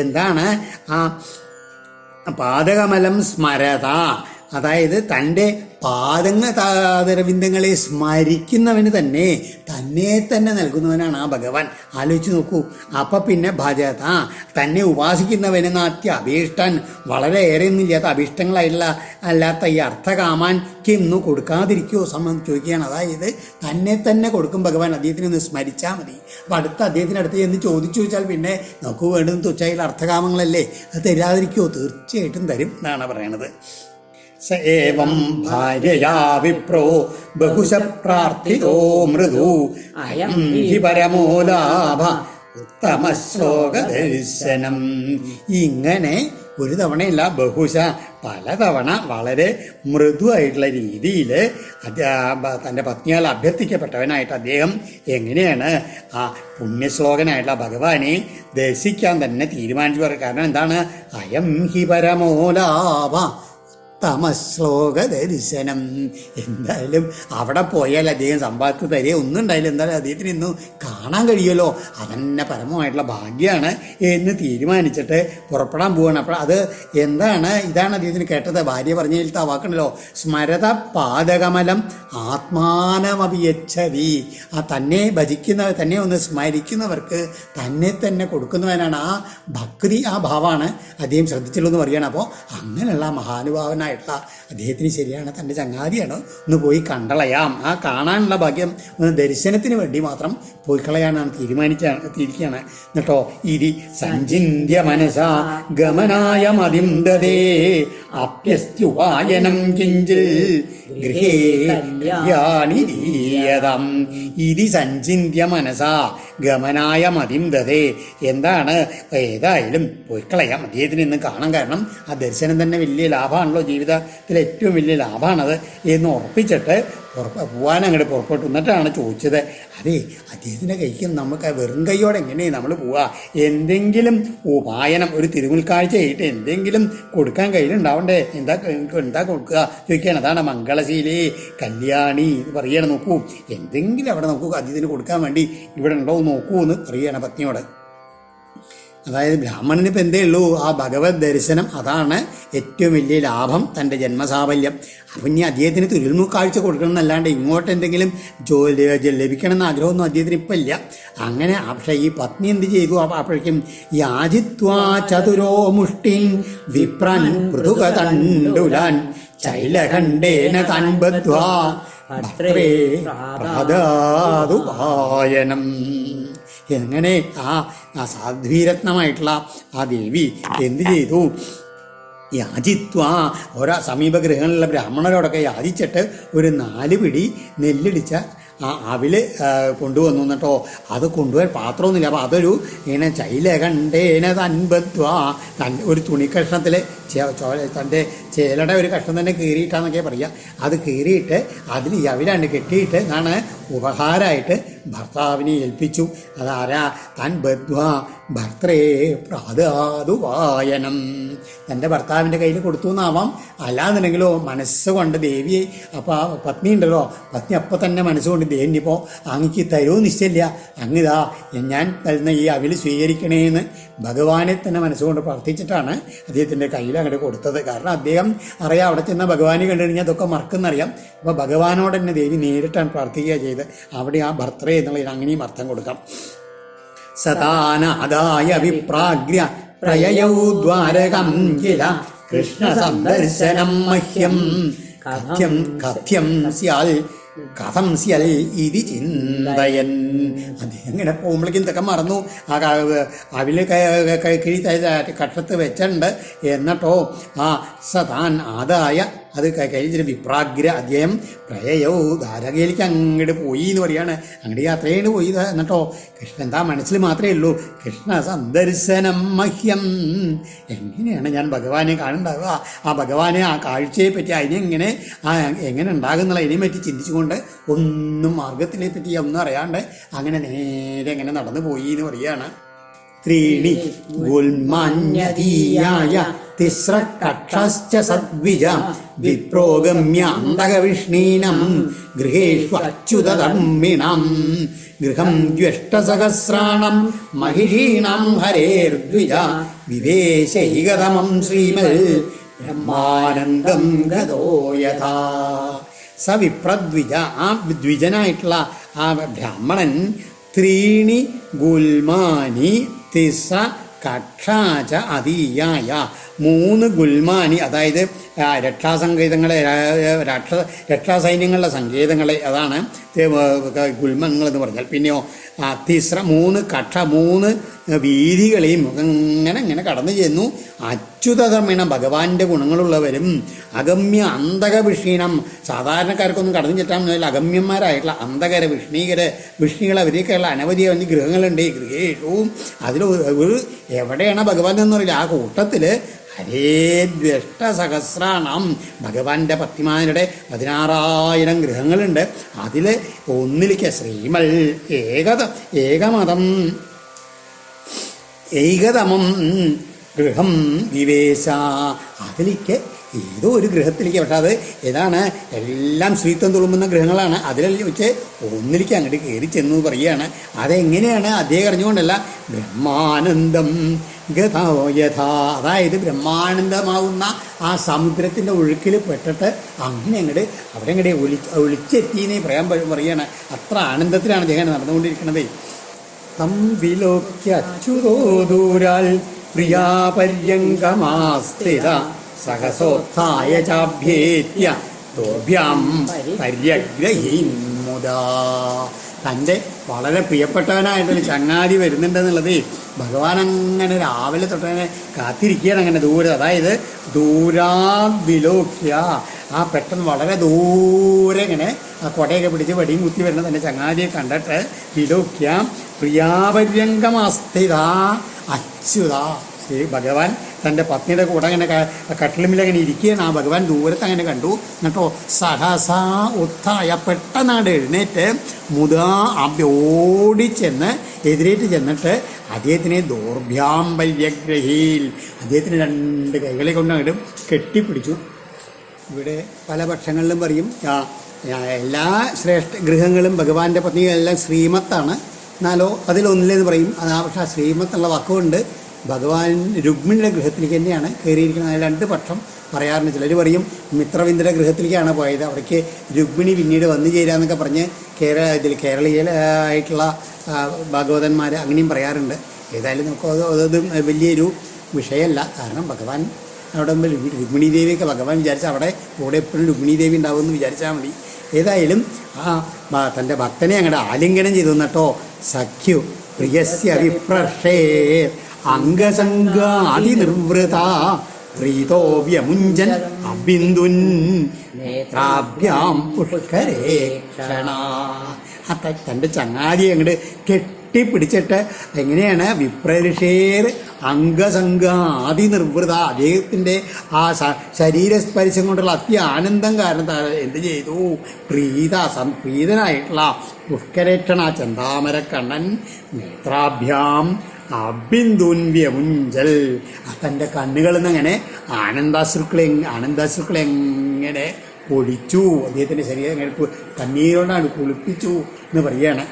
എന്താണ് ആ പാദകമലം സ്മരത? അതായത് തൻ്റെ പാദരവിന്ദങ്ങളെ സ്മരിക്കുന്നവന് തന്നെ തന്നെ നൽകുന്നവനാണ് ആ ഭഗവാൻ. ആലോചിച്ച് നോക്കൂ. അപ്പം പിന്നെ ഭജത, തന്നെ ഉപാസിക്കുന്നവന് നാട്യ അഭീഷ്ടൻ, വളരെയേറെ ഒന്നുമില്ലാത്ത അഭീഷ്ടങ്ങളായിട്ടുള്ള അല്ലാത്ത ഈ അർത്ഥകാമാൻ കിന്നു കൊടുക്കാതിരിക്കുമോ സംബന്ധിച്ച് ചോദിക്കുകയാണ്. അതായത് തന്നെ കൊടുക്കും ഭഗവാൻ. അദ്ദേഹത്തിനെ ഒന്ന് സ്മരിച്ചാൽ മതി. അപ്പം അദ്ദേഹത്തിനടുത്ത് ചെന്ന് ചോദിച്ചു ചോദിച്ചാൽ പിന്നെ നമുക്ക് വേണ്ടുന്ന തുച്ഛമായിട്ടുള്ള അർത്ഥകാമങ്ങളല്ലേ, അത് തരാതിരിക്കുമോ? തീർച്ചയായിട്ടും തരും എന്നാണ് പറയണത്. സ ഏവം ഭാര്യയാ വിപ്രോ ബഹുശ പ്രാർത്ഥിതോ മൃദു അയം ഹി പരമോ ലാഭ ഉത്തമ ശ്ലോക ദർശനം. ഇങ്ങനെ ഒരു തവണയല്ല, ബഹുശ പലതവണ വളരെ മൃദുവായിട്ടുള്ള രീതിയിൽ തൻ്റെ പത്നിയാൽ അഭ്യർത്ഥിക്കപ്പെട്ടവനായിട്ട് അദ്ദേഹം എങ്ങനെയാണ് ആ പുണ്യശ്ലോകനായിട്ടുള്ള ഭഗവാനെ ദർശിക്കാൻ തന്നെ തീരുമാനിച്ചു പറയും. കാരണം എന്താണ്? അയം ഹി പരമോ ലാഭ, ഉത്തമശ്ലോക ദർശനം. എന്തായാലും അവിടെ പോയാൽ അദ്ദേഹം സമ്പാദിച്ചു തരിക ഒന്നും ഉണ്ടായില്ല, എന്തായാലും അദ്ദേഹത്തിന് ഇന്ന് കാണാൻ കഴിയുമല്ലോ, അതന്നെ പരമമായിട്ടുള്ള ഭാഗ്യമാണ് എന്ന് തീരുമാനിച്ചിട്ട് പുറപ്പെടാൻ പോവുകയാണ്. അപ്പോൾ അത് എന്താണ്, ഇതാണ് അദ്ദേഹത്തിന് കേട്ടത്. ഭാര്യ പറഞ്ഞതിലത്തെ ആ വാക്കുണ്ടല്ലോ, സ്മരത പാദകമലം ആത്മാനമഭിയച്ഛതി. ആ തന്നെ ഭജിക്കുന്നവർ, തന്നെ ഒന്ന് സ്മരിക്കുന്നവർക്ക് തന്നെ തന്നെ കൊടുക്കുന്നവനാണ്. ആ ഭക്തി, ആ ഭാവമാണ് അദ്ദേഹം ശ്രദ്ധിച്ചുള്ളൂ എന്ന് പറയുകയാണ്. അപ്പോൾ അങ്ങനെയുള്ള മഹാനുഭാവനായിട്ടുള്ള അദ്ദേഹത്തിന് ശരിയാണ്, തൻ്റെ ചങ്ങാതിയാണ്, ഒന്ന് പോയി കണ്ടളയാം. ആ കാണാനുള്ള ഭാഗ്യം ഒന്ന് ദർശനത്തിന് വേണ്ടി മാത്രം പോയി കളയാനാണ് തീരുമാനിച്ചിരിക്കുകയാണ്. എന്നിട്ടോ ഇരി സഞ്ചിന്യ മനസാ ഗമനായ മതിന്തതേ അപ്യസ്ത്യുപായനം കിഞ്ചിൽ ഗൃഹേ കല്യാണിരീയതം. ഇരി സഞ്ചിന്യ മനസാ ഗമനായ മതിന്തതേ. എന്താണ്, ഏതായാലും പോയി കളയാം, അദ്ദേഹത്തിന് ഇന്ന് കാണാൻ. കാരണം ആ ദർശനം തന്നെ വലിയ ലാഭമാണല്ലോ, ജീവിതത്തിലെ ഏറ്റവും വലിയ ലാഭമാണത് എന്ന് ഉറപ്പിച്ചിട്ട് പോകാൻ അങ്ങോട്ട് പുറപ്പെട്ടു. എന്നിട്ടാണ് ചോദിച്ചത്, അതെ അദ്ദേഹത്തിൻ്റെ കൈക്ക് നമുക്ക് വെറും കൈയോടെ എങ്ങനെയാണ് നമ്മൾ പോവുക, എന്തെങ്കിലും ഉപായനം, ഒരു തിരുമുൽക്കാഴ്ച ആയിട്ട് എന്തെങ്കിലും കൊടുക്കാൻ കയ്യിലുണ്ടാവണ്ടേ, എന്താ കൊടുക്കുക ചോദിക്കുകയാണ്. അതാണ് മംഗളശീലേ കല്യാണി എന്ന് പറയുകയാണ്. നോക്കൂ, എന്തെങ്കിലും അവിടെ നോക്കൂ അദ്ദേഹത്തിന് കൊടുക്കാൻ വേണ്ടി ഇവിടെ ഉണ്ടോ നോക്കൂ എന്ന് പറയുകയാണ് പത്നിയോട്. അതായത് ബ്രാഹ്മണന് ഇപ്പം എന്തേ ഉള്ളൂ, ആ ഭഗവത് ദർശനം, അതാണ് ഏറ്റവും വലിയ ലാഭം, തൻ്റെ ജന്മസാഫല്യം. അപ്പം ഇനി അദ്ദേഹത്തിന് തുരുൽമുക്കാഴ്ച കൊടുക്കണം എന്നല്ലാണ്ട് ഇങ്ങോട്ട് എന്തെങ്കിലും ലഭിക്കണമെന്ന് ആഗ്രഹമൊന്നും അദ്ദേഹത്തിന് ഇപ്പം ഇല്ല. അങ്ങനെ പക്ഷേ ഈ പത്നി എന്ത് ചെയ്തു, അപ്പോഴേക്കും യാജിത്വാ ചതുരോ മുഷ്ടിൻ വിപ്രൻ പൃഥുകതണ്ടുലാൻ ചൈലഖണ്ഡേന താൻ ബദ്ധ്വാ ഭദ്രേ പ്രാദാതുപായനം. എങ്ങനെ ആ സാധ്വീരത്നമായിട്ടുള്ള ആ ദേവി എന്ത് ചെയ്തു, യാചിത്വ ഓരോ സമീപഗൃഹങ്ങളിലുള്ള ബ്രാഹ്മണരോടൊക്കെ യാചിച്ചിട്ട് ഒരു 4 പിടി നെല്ലിടിച്ച ആ അവില് കൊണ്ടുവന്നു. എന്നിട്ടോ അത് കൊണ്ടുപോയി പാത്രമൊന്നുമില്ല. അപ്പോൾ അതൊരു ഇങ്ങനെ ചൈലകണ്ടേന തൻബദ്ധ്വ, ഒരു തുണിക്കഷ്ണത്തിൽ തൻ്റെ ചേലയുടെ ഒരു കഷ്ണം തന്നെ കീറിയിട്ടാന്നൊക്കെ പറയുക. അത് കീറിയിട്ട് അതിൽ ഈ അവിലാണ്ട് കെട്ടിയിട്ട് എന്നാണ് ഉപഹാരമായിട്ട് ഭർത്താവിനെ ഏൽപ്പിച്ചു. അതാരാ, താൻ ബദ്ധ്വ ഭർത്രേ പ്രാദാതുപായനം. തൻ്റെ ഭർത്താവിൻ്റെ കയ്യിൽ കൊടുത്തു എന്നാവാം, അല്ലാന്നുണ്ടെങ്കിലോ മനസ്സുകൊണ്ട് ദേവിയെ, അപ്പോൾ ആ പത്നി ഉണ്ടല്ലോ, പത്നി അപ്പം തന്നെ മനസ്സുകൊണ്ട് ദേന്നിപ്പോൾ അങ്ങക്ക് തരുമോ നിശ്ചയില്ല, അങ്ങിതാ ഞാൻ തരുന്ന ഈ അവിൽ സ്വീകരിക്കണേന്ന് ഭഗവാനെ തന്നെ മനസ്സുകൊണ്ട് പ്രാർത്ഥിച്ചിട്ടാണ് അദ്ദേഹത്തിൻ്റെ കയ്യിൽ അങ്ങോട്ട് കൊടുത്തത്. കാരണം അദ്ദേഹം അറിയാം അവിടെ ചെന്ന ഭഗവാനെ കണ്ടു കഴിഞ്ഞാൽ അതൊക്കെ മറക്കുന്നറിയാം. അപ്പോൾ ഭഗവാനോട് തന്നെ ദേവി നേരിട്ടാണ് പ്രാർത്ഥിക്കുക ചെയ്ത്. അവിടെ ആ ഭർത്രേ എന്നുള്ളതിന് അങ്ങനെയും അർത്ഥം കൊടുക്കാം. സദാനാദായ വിപ്രാഗ്ര്യ പ്രയയൗ ദ്വാരകം കില കൃഷ്ണ സന്ദർശനം മഹ്യം കഥ്യം സ്യാൽ കഥം സ്യൽ ഇതി ചിന്തയൻ. അദ്ദേഹം ഇങ്ങനെ പോകുമ്പോഴേക്കും ഇതൊക്കെ മറന്നു. ആ അവില് കിഴി കട്ടത്ത് വെച്ചിട്ടുണ്ട്. എന്നിട്ടോ ആ സതാൻ ആദായ അത് കഴിച്ചിട്ട് വിപ്രാഗ്ര അദ്ദേഹം പ്രയയോ ധാരകയിലേക്ക് അങ്ങോട്ട് പോയി എന്ന് പറയാണ്. അങ്ങോട്ട് യാത്രയോട് പോയി. എന്നിട്ടോ കൃഷ്ണൻ എന്താ മനസ്സിൽ മാത്രമേ ഉള്ളൂ, കൃഷ്ണ സന്ദർശനം മഹ്യം. എങ്ങനെയാണ് ഞാൻ ഭഗവാനെ കാണുണ്ടാവുക, ആ ഭഗവാനെ ആ കാഴ്ചയെ പറ്റി അതിനെങ്ങനെ എങ്ങനെ ഉണ്ടാകുന്നുള്ള ഇതിനെ പറ്റി ചിന്തിച്ചുകൊണ്ട് ഒന്നും മാർഗത്തിനെ പറ്റി ഒന്നും അറിയാണ്ട് അങ്ങനെ നേരെ എങ്ങനെ നടന്നു പോയി എന്ന് പറയുകയാണ്. ത്രീണി ഗുൽമാന്യതീയായ തിസ്രകക്ഷശ്ച സദ്വിജ വിപ്രോഗമ്യാന്തകവിഷ്ണീനം ഗൃഹേഷു അച്യുതധർമ്മിണം ഗൃഹം ദ്വഷ്ടസഹസ്രാണം മഹിഷീണം ഹരേർദ്വിജ വിവേശൈകതമം ശ്രീമൽ ബ്രഹ്മാനന്ദം ഗതോ യഥാ. സ വിപ്രദ്വിജ, ആ ദ്വിജനായിട്ടുള്ള ആ ബ്രാഹ്മണൻ ത്രീണി ഗുൽമാനി തിസ്ര കക്ഷാച അതീയായ 3 ഗുൽമാനി, അതായത് രക്ഷാസങ്കേതങ്ങളെ രക്ഷാസൈന്യങ്ങളുടെ സങ്കേതങ്ങളെ, അതാണ് ഗുൽമങ്ങൾ എന്ന് പറഞ്ഞാൽ. പിന്നെയോ തിസ്ര 3 കക്ഷ 3 വീതികളെയും അങ്ങനെ കടന്നു ചെന്നു. അച്യുതധർമ്മിണം ഭഗവാന്റെ ഗുണങ്ങളുള്ളവരും അഗമ്യ അന്തകവിഷ്ണീനം സാധാരണക്കാർക്കൊന്നും കടന്നു ചെറ്റാൻ അഗമ്യന്മാരായിട്ടുള്ള അന്തകര വിഷ്ണികൾ അവരെയൊക്കെയുള്ള അനവധി ഗൃഹങ്ങളുണ്ട്. ഗൃഹേഷവും അതിൽ ഒരു എവിടെയാണ് ഭഗവാൻ എന്ന് പറയില്ല, ആ കൂട്ടത്തിൽ ഹരേ ദ്വഷ്ടസഹസ്രാണം ഭഗവാന്റെ പത്നിമാരുടെ 16,000 ഗൃഹങ്ങളുണ്ട്. അതിൽ ഒന്നിലേക്ക് ശ്രീമൽ ഏകതമം ഗൃഹം വിവേശ, അതിലേക്ക് ഏതോ ഒരു ഗൃഹത്തിലേക്ക്, പക്ഷെ അത് ഏതാണ്, എല്ലാം ശ്രീത്വം തുളുമ്പുന്ന ഗൃഹങ്ങളാണ്. അതിലെല്ലാം വെച്ച് ഒന്നിലേക്ക് അങ്ങോട്ട് കയറി ചെന്നു പറയുകയാണ്. അതെങ്ങനെയാണ് അദ്ദേഹം അറിഞ്ഞുകൊണ്ടല്ല, ബ്രഹ്മാനന്ദം ഗതായഥ, അതായത് ബ്രഹ്മാനന്ദമാവുന്ന ആ സമുദ്രത്തിൻ്റെ ഒഴുക്കിൽ പെട്ടിട്ട് അങ്ങനെ അങ്ങോട്ട് അവിടെ അങ്ങോട്ട് ഒളിച്ചെത്തിയെന്നേ പറയുകയാണ്. അത്ര ആനന്ദത്തിലാണ് അദ്ദേഹം നടന്നുകൊണ്ടിരിക്കുന്നത്. തം വിലോക്യ അച്യുതോ ദൂരാൽ പ്രിയാപര്യങ്കമാസ്ഥിത സഹസോത്ഥായ ചാഭ്യേത്യ ദോഭ്യാം പര്യഗ്രഹീമുദാ. തൻ്റെ വളരെ പ്രിയപ്പെട്ടവനായിട്ടൊരു ചങ്ങാതി വരുന്നുണ്ടെന്നുള്ളത് ഭഗവാൻ അങ്ങനെ രാവിലെ തൊട്ടങ്ങനെ കാത്തിരിക്കുകയാണ്. അങ്ങനെ ദൂരെ, അതായത് ദൂരാവിലോക്യ, ആ പെട്ടെന്ന് വളരെ ദൂരെ ഇങ്ങനെ ആ കൊടയൊക്കെ പിടിച്ച് വടിയും കുത്തി വരുന്ന തൻ്റെ ചങ്ങാതിയെ കണ്ടിട്ട് വിലോക്യ പ്രിയാപര്യങ്കമാസ്ഥിത അച്യുത, ശ്രീ ഭഗവാൻ തൻ്റെ പത്നിയുടെ കൂടെ അങ്ങനെ കട്ടിലുമിലങ്ങനെ ഇരിക്കുകയാണ്. ആ ഭഗവാൻ ദൂരത്ത് അങ്ങനെ കണ്ടു. എന്നിട്ടോ സഹസാ ഉത്ഥായ, പെട്ടെന്നാണ് എഴുന്നേറ്റ് മുതാ ഓടിച്ചെന്ന് എതിരേറ്റ് ചെന്നിട്ട് അദ്ദേഹത്തിനെ ദൗർഭ്യാംബല്യഗ്രഹീൽ, അദ്ദേഹത്തിന് രണ്ട് കൈകളെ കൊണ്ട് അങ്ങോട്ട് കെട്ടിപ്പിടിച്ചു. ഇവിടെ പല പക്ഷങ്ങളിലും പറയും എല്ലാ ഗൃഹങ്ങളും ഭഗവാന്റെ പത്നികളെല്ലാം ശ്രീമത്താണ്, എന്നാലോ അതിലൊന്നില്ലെന്ന് പറയും. പക്ഷേ ആ ശ്രീമത്തുള്ള വാക്കുകൊണ്ട് ഭഗവാൻ രുക്മിണിയുടെ ഗൃഹത്തിലേക്ക് തന്നെയാണ് കയറിയിരിക്കുന്നത്. രണ്ട് പക്ഷം പറയാറുണ്ട്. ചിലർ പറയും മിത്രവിന്ദയുടെ ഗൃഹത്തിലേക്കാണ് പോയത്, അവിടേക്ക് രുക്മിണി പിന്നീട് വന്നു ചേരാന്നൊക്കെ പറഞ്ഞ് കേരളീയരായിട്ടുള്ള ഭാഗവതന്മാർ അങ്ങനെയും പറയാറുണ്ട്. ഏതായാലും നമുക്ക് അത് വലിയൊരു വിഷയമല്ല. കാരണം ഭഗവാൻ അവിടെ രുക്മിണി ദേവിയൊക്കെ ഭഗവാൻ വിചാരിച്ചാൽ അവിടെ കൂടെ എപ്പോഴും രുക്മിണി ദേവി ഉണ്ടാവുമെന്ന് വിചാരിച്ചാൽ മതി. ഏതായാലും തൻ്റെ ഭക്തനെ അങ്ങോട്ട് ആലിംഗനം ചെയ്തു എന്നിട്ടോ സഖ്യു പ്രിയസ്യ വിപ്രഷേ അംഗസംഗാതി നിർവൃത പ്രീതോവ്യമുഞ്ചൻ അബിന്ദുൻ നേത്രാഭ്യാം പുഷ്കരേക്ഷണ. തൻ്റെ ചങ്ങാതി അങ്ങോട്ട് കെട്ടിപ്പിടിച്ചിട്ട് എങ്ങനെയാണ്, വിപ്രഋഷേർ അംഗസംഗാതി നിർവൃത, അദ്ദേഹത്തിൻ്റെ ആ ശരീരസ്പർശം കൊണ്ടുള്ള അത്യാനന്ദം കാരണം എന്ത് ചെയ്തു, പ്രീതനായിട്ടുള്ള പുഷ്കരേക്ഷണ ചെന്താമരക്കണ്ണൻ നേത്രാഭ്യാം അബിന്ദുൻവ്യമുഞ്ചൽ, തൻ്റെ കണ്ണുകളിൽ നിന്ന് അങ്ങനെ ആനന്ദാശ്രുക്കളെ എങ്ങനെ പൊടിച്ചു, അദ്ദേഹത്തിൻ്റെ ശരീരം അങ്ങനെ കണ്ണീരോടാണ് കുളിപ്പിച്ചു എന്ന് പറയുകയാണ്.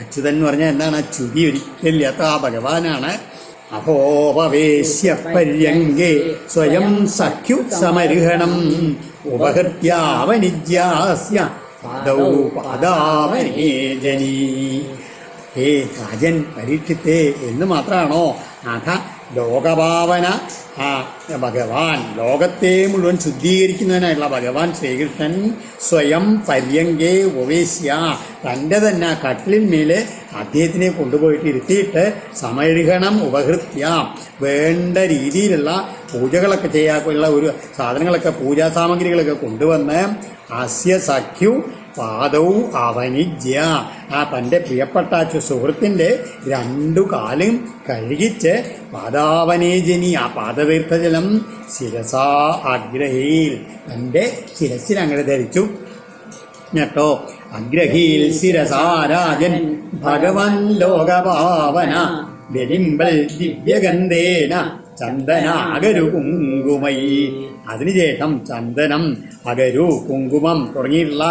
അച്യുതൻ എന്ന് പറഞ്ഞാൽ എന്താണ്, ചുതി ഒരിക്കലില്ലാത്ത ആ ഭഗവാനാണ്. അഹോപവേശ്യ പര്യങ്കേ സ്വയം സഖ്യു സമർഹണം ഉപഹൃത്യാവനിജ്യാസ്യ പാദൗ പാദാവനേജനീ. ഹേ രാജൻ പരീക്ഷിത്തേ എന്ന് മാത്രമാണോ, അഥ ലോകഭാവന ഭഗവാൻ, ലോകത്തെ മുഴുവൻ ശുദ്ധീകരിക്കുന്നതിനായിട്ടുള്ള ഭഗവാൻ ശ്രീകൃഷ്ണൻ സ്വയം പര്യങ്കേ ഉപവേശ്യ, തൻ്റെ തന്നെ കട്ടിലിന്മേൽ അദ്ദേഹത്തിനെ കൊണ്ടുപോയിട്ട് ഇരുത്തിയിട്ട് സമർഹണം ഉപഹൃത്യ, വേണ്ട രീതിയിലുള്ള പൂജകളൊക്കെ ചെയ്യാനുള്ള ഒരു സാധനങ്ങളൊക്കെ പൂജാ സാമഗ്രികളൊക്കെ കൊണ്ടുവന്ന് അസ്യ സഖ്യു പാദൗ അവനിജ്യ, തൻ്റെ പ്രിയപ്പെട്ട സുഹൃത്തിൻ്റെ രണ്ടു കാലും കഴുകിച്ച് പാദാവനേജനി, ആ പാദതീർത്ഥജലം ശിരസാ അഗ്രഹീൽ, തൻ്റെ ശിരസിൽ അങ്ങനെ ധരിച്ചു. കേട്ടോ, അഗ്രഹീൽ ശിരസാരാജൻ ഭഗവൻ ലോകപാവന വെലിമ്പൽ ദിവ്യഗന്ധേന ചന്ദന അകരു കുങ്കുമയി. അതിനുശേഷം ചന്ദനം, അകരു, കുങ്കുമം തുടങ്ങിയിട്ടുള്ള